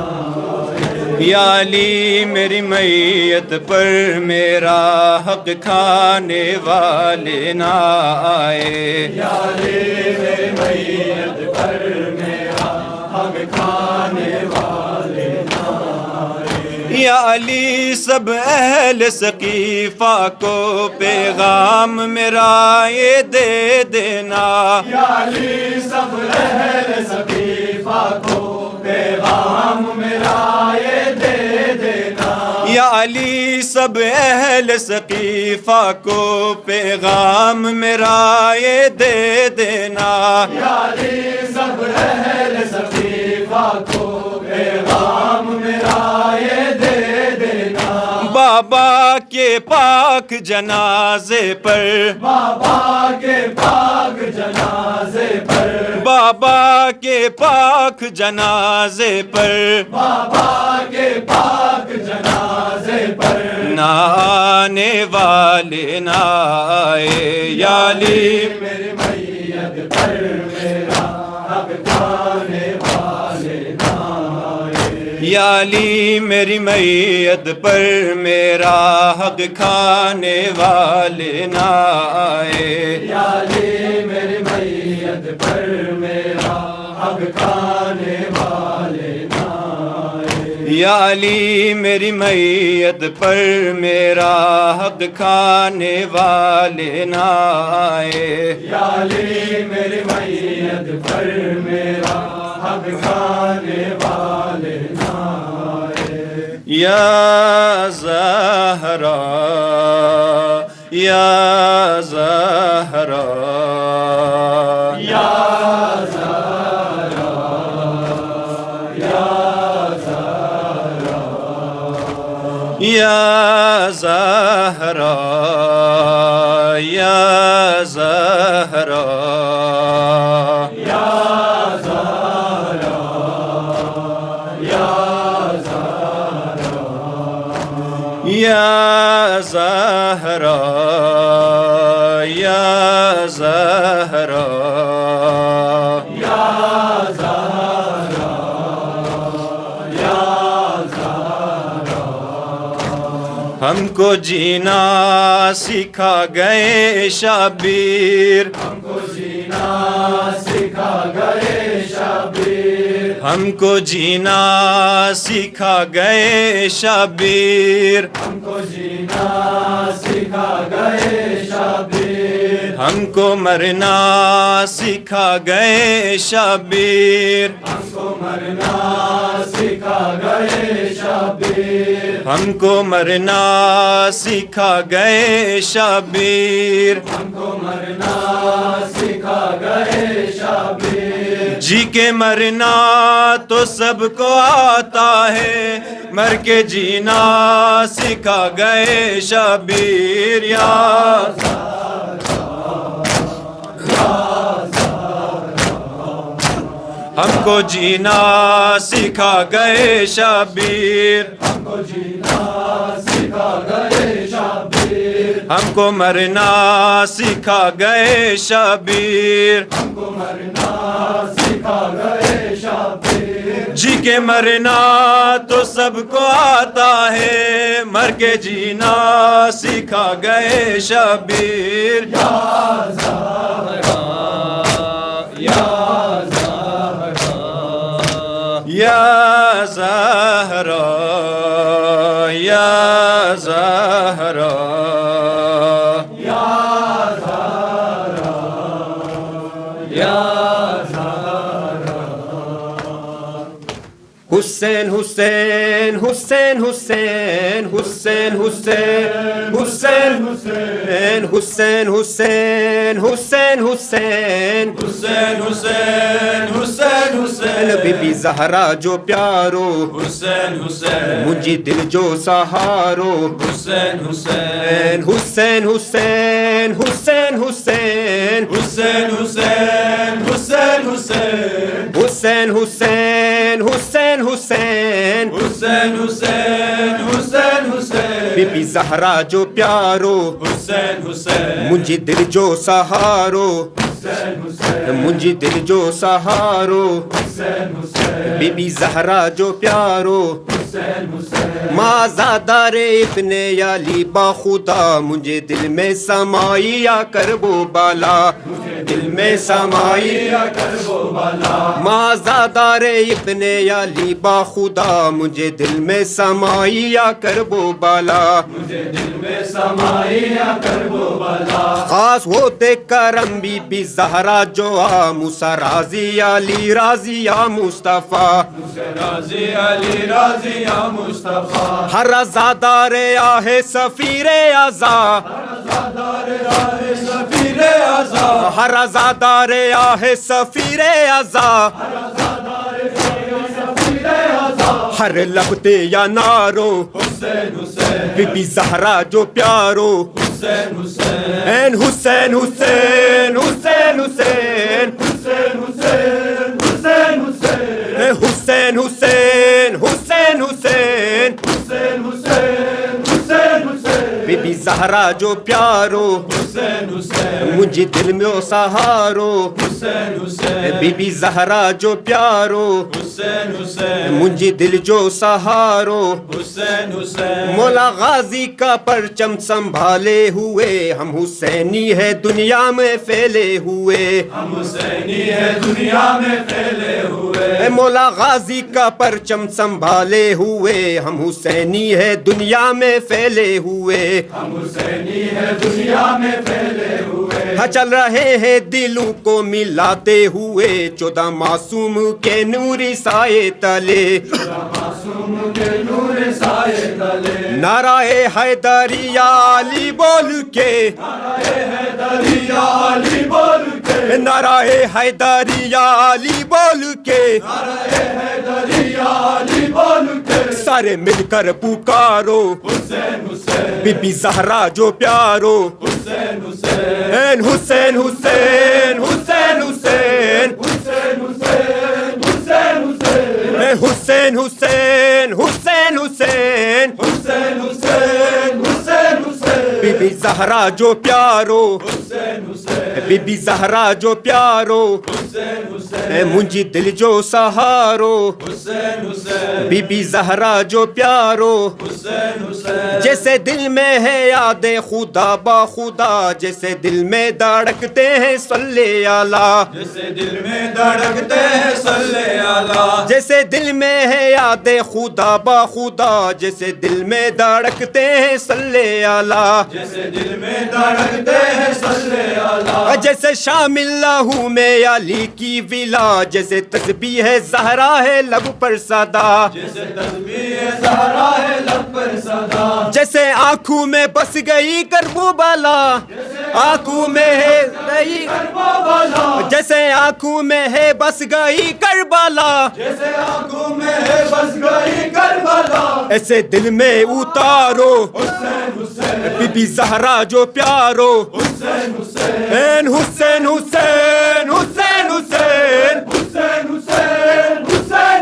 B: آئے،
C: یا علی میری میت پر میرا حق کھانے والے نہ آئے،
B: یا علی میری میت پر میرا حق کھانے والے نہ آئے،
C: یا علی سب اہل ثقیفہ کو پیغام میرا یہ دے دینا،
B: یا علی سب اہل ثقیفہ کو پیغام میرا یہ دے دینا،
C: یا علی سب اہل ثقیفہ کو پیغام میرا یہ دے دینا،
B: یا علی سب اہل ثقیفہ کو پیغام میرا یہ دے دینا،
C: بابا کے پاک جنازے پر،
B: بابا کے پاک جنازے پر،
C: بابا کے پاک جنازے پر
B: بابا کے پاک جنازے پر،
C: نہ آنے والے نہ آئے، یا علی
B: میری میت پر میرا حق کھانے والے نہ آئے،
C: یا علی میری میت پر میرا حق کھانے والے نہ آئے،
B: یا علی میری میت پر میرا حق کھانے والے نہ آئے،
C: یا علی میری میت پر میرا حق کھانے والے نہ آئے،
B: یا علی میری میت پر میرا حق کھانے والے نہ آئے،
C: یا زہرا یا زہرا
B: یا زہرا یا زہرا
C: یا زہرا یا زہرا
B: یا زہرا یا زہرا
C: یا زہرا یا زہرا
B: یا زہرا یا زہرا
C: ہم کو جینا سکھا گئے شبیر،
B: ہم کو جینا سکھا گئے شبیر،
C: ہم کو جینا سکھا گئے شبیر
B: ہم کو جینا سکھا گئے شبیر
C: ہم کو مرنا سکھا گئے شبیر
B: ہم کو مرنا سکھا گئے شبیر
C: ہم کو مرنا سکھا گئے شبیر
B: ہم کو مرنا سکھا گئے شبیر
C: جی کے مرنا تو سب کو آتا ہے مر کے جینا سکھا گئے شبیر یا ہم کو جینا سکھا گئے شبیر
B: ہم کو جینا سکھا گئے شبیر
C: ہم کو مرنا سکھا گئے شبیر
B: ہم کو مرنا سکھا گئے شبیر
C: جی کے مرنا تو سب کو آتا ہے مر کے جینا سکھا گئے شبیر یا زہرا یا زہرا حسین حسین حسین حسین حسین حسین حسین حسین حسین حسین حسین حسین
B: حسین حسین حسین حسین
C: بی بی زہرا جو پیارو
B: حسین حسین
C: مجھے دل جو سہارو
B: حسین حسین
C: حسین حسین حسین حسین
B: حسین حسین حسین حسین
C: حسین حسین حسین حسین
B: حسین حسین حسین حسین
C: بی بی زہرا جو پیارو
B: حسین حسین
C: مجھے دل جو سہارو
B: حسین حسین
C: مجھے دل جو سہارو
B: حسین حسین
C: بی بی زہرا جو پیارو
B: حسین حسین
C: ماں زادار ابن علی با خدا مجھے دل میں سمائی یا کربو بالا دل میں سمائی
B: یا کربو بالا
C: ماں زادار ابن علی با خدا مجھے دل میں سمائی یا کربو بالا
B: مجھے دل میں سمائی یا کربو بالا
C: خاص ہوتے کرم بی بی زہرا جو آ موسیٰ راضی علی راضی یا مصطفیٰ
B: راضی علی راضی یا مصطفیٰ
C: ہر زادار آہ سفیر ازا
B: زادار راہ سفیر اعظا
C: ہر زادار آہ سفیر ازا
B: سفیر اعظا
C: ہر لبتے یا نارو
B: حسین حسین
C: بی بی زہرا جو پیارو
B: حسین حسین
C: حسین حسین حسین حسین
B: حسین حسین حسین حسین
C: حسین حسین حسین حسین
B: حسین حسین حسین حسین
C: بی بی زہرا جو پیارو
B: حسین حسین
C: مجھے دل میں سہارو
B: حسین حسین
C: بی بی زہرا جو پیارو
B: حسین حسین
C: مجھے دل جو سہارو
B: حسین حسین
C: مولا غازی کا پرچم سنبھالے ہوئے ہم حسینی ہے دنیا میں پھیلے ہوئے
B: ہم حسینی ہے دنیا میں پھیلے ہوئے
C: مولا غازی کا پرچم سنبھالے ہوئے ہم حسینی ہے دنیا میں پھیلے ہوئے
B: ہم حسینی ہے دنیا میں پھیلے ہوئے
C: ہاں چل رہے ہیں دلوں کو ملاتے ہوئے 14 معصوم کے نوری سائے تلے
B: معصوم کے نور سائے تلے
C: نعرہ حیدری یا علی بول کے
B: حیدری یا علی بول کے
C: نعرہ حیدری یا علی بول کے
B: حیدری یا علی بول کے
C: سارے مل کر پکارو
B: حسین حسین
C: بی بی زہرا جو پیارو
B: حسین حسین
C: حسین حسین حسین حسین
B: حسین حسین حسین حسین
C: حسین حسین حسین حسین
B: حسین حسین حسین حسین
C: بی بی زہرا جو پیارو
B: حسین حسین
C: بی بی زہرا جو پیارو
B: حسین حسین
C: مجھے دل جو سہارو
B: حسین حسین
C: بی بی زہرا جو پیارو
B: حسین حسین
C: جیسے دل میں ہے یاد خدا با خدا جیسے دل میں دھڑکتے ہیں صلی اللہ
B: جیسے دل میں دھڑکتے ہیں صلی اللہ
C: جیسے دل میں ہے یاد خدا با خدا، جیسے دل میں دھڑکتے ہیں صلی اللہ،
B: جیسے دل میں دھڑکتے ہیں صلی اللہ،
C: جیسے شامل ہوں میں علی کی ولا، جیسے تسبیح زہرا ہے لب پر صدا،
B: جیسے تسبیح زہرا ہے لب پر صدا،
C: جیسے آنکھوں میں بس گئی کربو بالا، آنکھوں میں ہے گئی،
B: کربلا،
C: جیسے آنکھوں میں ہے بس گئی کربلا،
B: جیسے آنکھوں میں ہے بس گئی کربلا،
C: ایسے دل میں اتارو
B: حسین حسین
C: بی بی زہرا جو پیارو،
B: حسین حسین
C: حسین حسین حسین حسین حسین
B: حسین حسین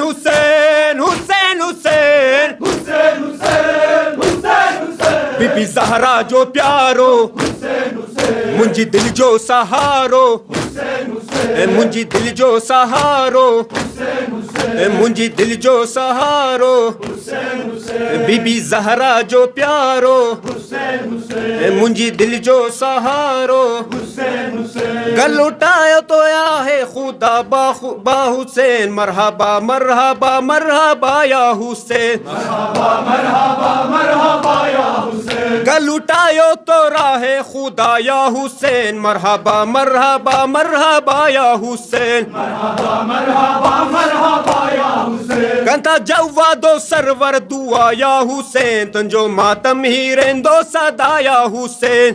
B: حسین
C: حسین حسین حسین حسین
B: حسین حسین حسین حسین
C: بی بی زہرا جو پیارو،
B: حسین حسین
C: منجی دل جو سہارو،
B: حسین حسین
C: منجی دل جو سہارو،
B: حسین حسین
C: منجی دل جو سہارو،
B: حسین حسین
C: بی بی زہرا جو پیارو،
B: حسین حسین
C: منجی دل جو سہارو،
B: حسین حسین
C: گل اٹھایا تو یا ہے خدا با حسین، مرحبا مرحبا مرحبا یا حسین،
B: مرحبا مرحبا مرحبا یا حسین،
C: گل اٹھایا تو راہ خدا یا حسین، مرحبا مرحبا مرحبا یا حسین،
B: مرحبا مرحبا مرحبا یا حسین،
C: کنتا جوادو سرور دعا یا حسین، تنجو ماتم ہی رندو صدا یا حسین،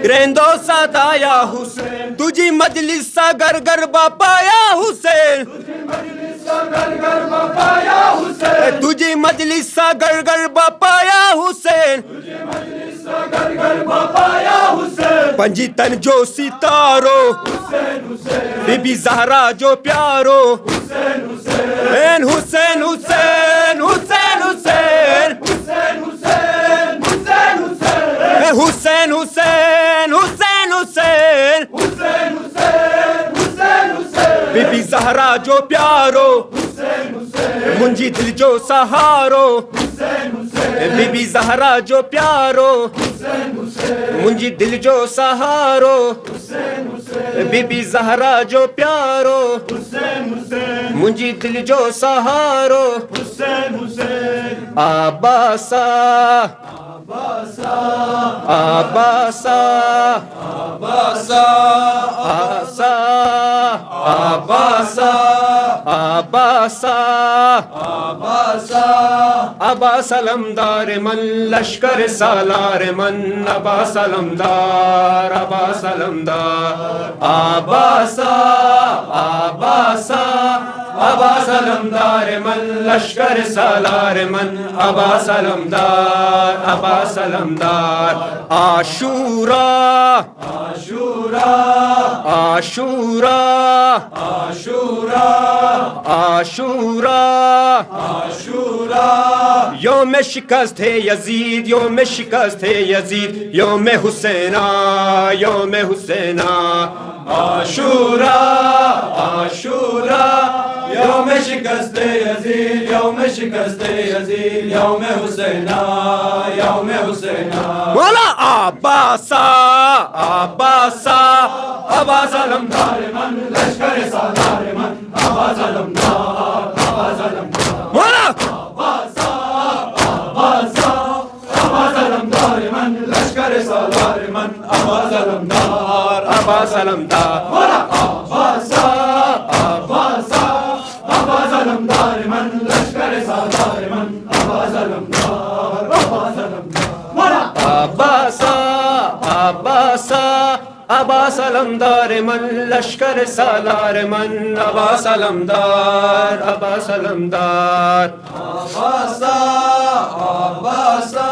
C: رندو صدا یا حسین، تجھی مجلس سا گر گر باپا یا حسین،
B: مجلس کا گر گر باپا یا حسین،
C: تجھی مجلس سا گر گر باپا یا حسین،
B: مجلس کا گر گر باپا یا حسین،
C: پنجی تن جو ستارو،
B: حسین حسین
C: بی بی زہرا جو پیارو،
B: حسین حسین
C: حسین حسین حسین حسین
B: حسین حسین حسین حسین
C: حسین حسین حسین حسین
B: حسین حسین حسین حسین
C: بی بی زہرا جو پیارو،
B: حسین حسین
C: منجی دل جو سہارو،
B: حسین حسین
C: بی بی زہرا جو پیارو،
B: حسین حسین
C: منجی دل جو سہارو،
B: حسین حسین
C: بی بی زہرا جو پیارو،
B: حسین حسین
C: منجی دل جو سہارو،
B: حسین حسین
C: آباسا
B: باسا
C: آباسا
B: باسا
C: آسا آباسا آباسا
B: باسا
C: ابا سلمدار من لشکر سالار من، ابا سلمدار ابا سلمدار آباسا آباسا ابا سلمدار من لشکر سالار من، ابا سلمدار ابا سلمدار عاشورا
B: عاشورا
C: عاشورا
B: عاشورا
C: عاشورا
B: عاشورا
C: یوم شکست ہے یزید، یوم شکست ہے یزید، یوم حسینہ یوم حسینہ،
B: عاشورا عاشورا یوم شکست یزید، یوم شکست یزید، یوم حسینہ یوم حسینہ
C: مولا عباسا عباسا ابا سلمدار
B: من لشکر سالار من، ابا سلمدار ابا سلمدار
C: مولا
B: باسا باسا ابا سلمدار من لشکر سالار من، ابا سلمدار
C: ابا سلمدار
B: باسا باسا ابا سلمدار من لشکر سالار من، ابا سلمدار ابا سلمدار
C: عباسا عباسا ابا سلمدار من لشکر سالار من، ابا سلمدار ابا سلمدار
B: باسا باسا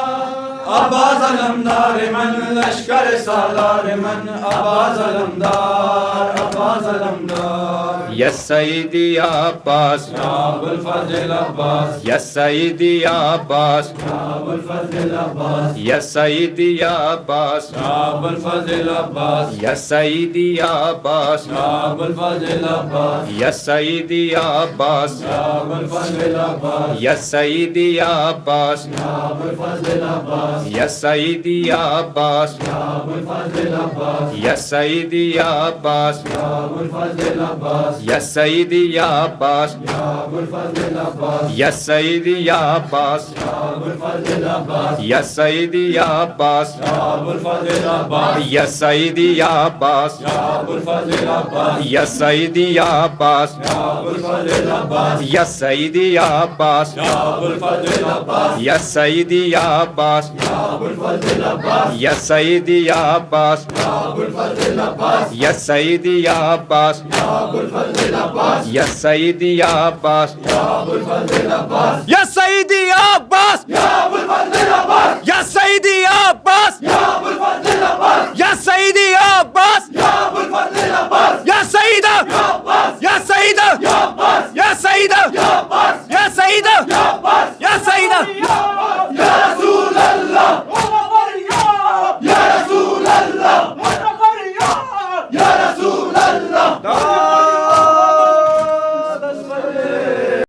B: ابا سلمدار من لشکر سالار من، ابا سلمدار ابا سلمدار
C: یا سیدی یا عباس
B: ابو الفضل عباس
C: یا سیدی یا عباس
B: ابو الفضل عباس
C: یا سیدی یا عباس
B: ابو الفضل عباس
C: یا سیدی یا عباس
B: ابو الفضل عباس
C: یا سیدی یا عباس
B: ابو الفضل عباس
C: یا سیدی یا عباس
B: ابو الفضل عباس
C: یا سیدی یا عباس
B: ابو الفضل عباس
C: یا سیدی یا عباس
B: ابو الفضل عباس
C: Ya Sayyidi Ya Abbas, Ya Sayyidi Ya Abbas, Ya Sayyidi Ya Abbas, Ya Sayyidi Ya Abbas, Ya Sayyidi Ya Abbas, Ya Sayyidi Ya Abbas, Ya Sayyidi Ya Abbas, Ya Sayyidi Ya Abbas, Ya Sayyidi Ya Abbas, Ya Sayyidi Ya Abbas, Ya Sayyidi Ya Abbas, Ya Sayyidi Ya Abbas,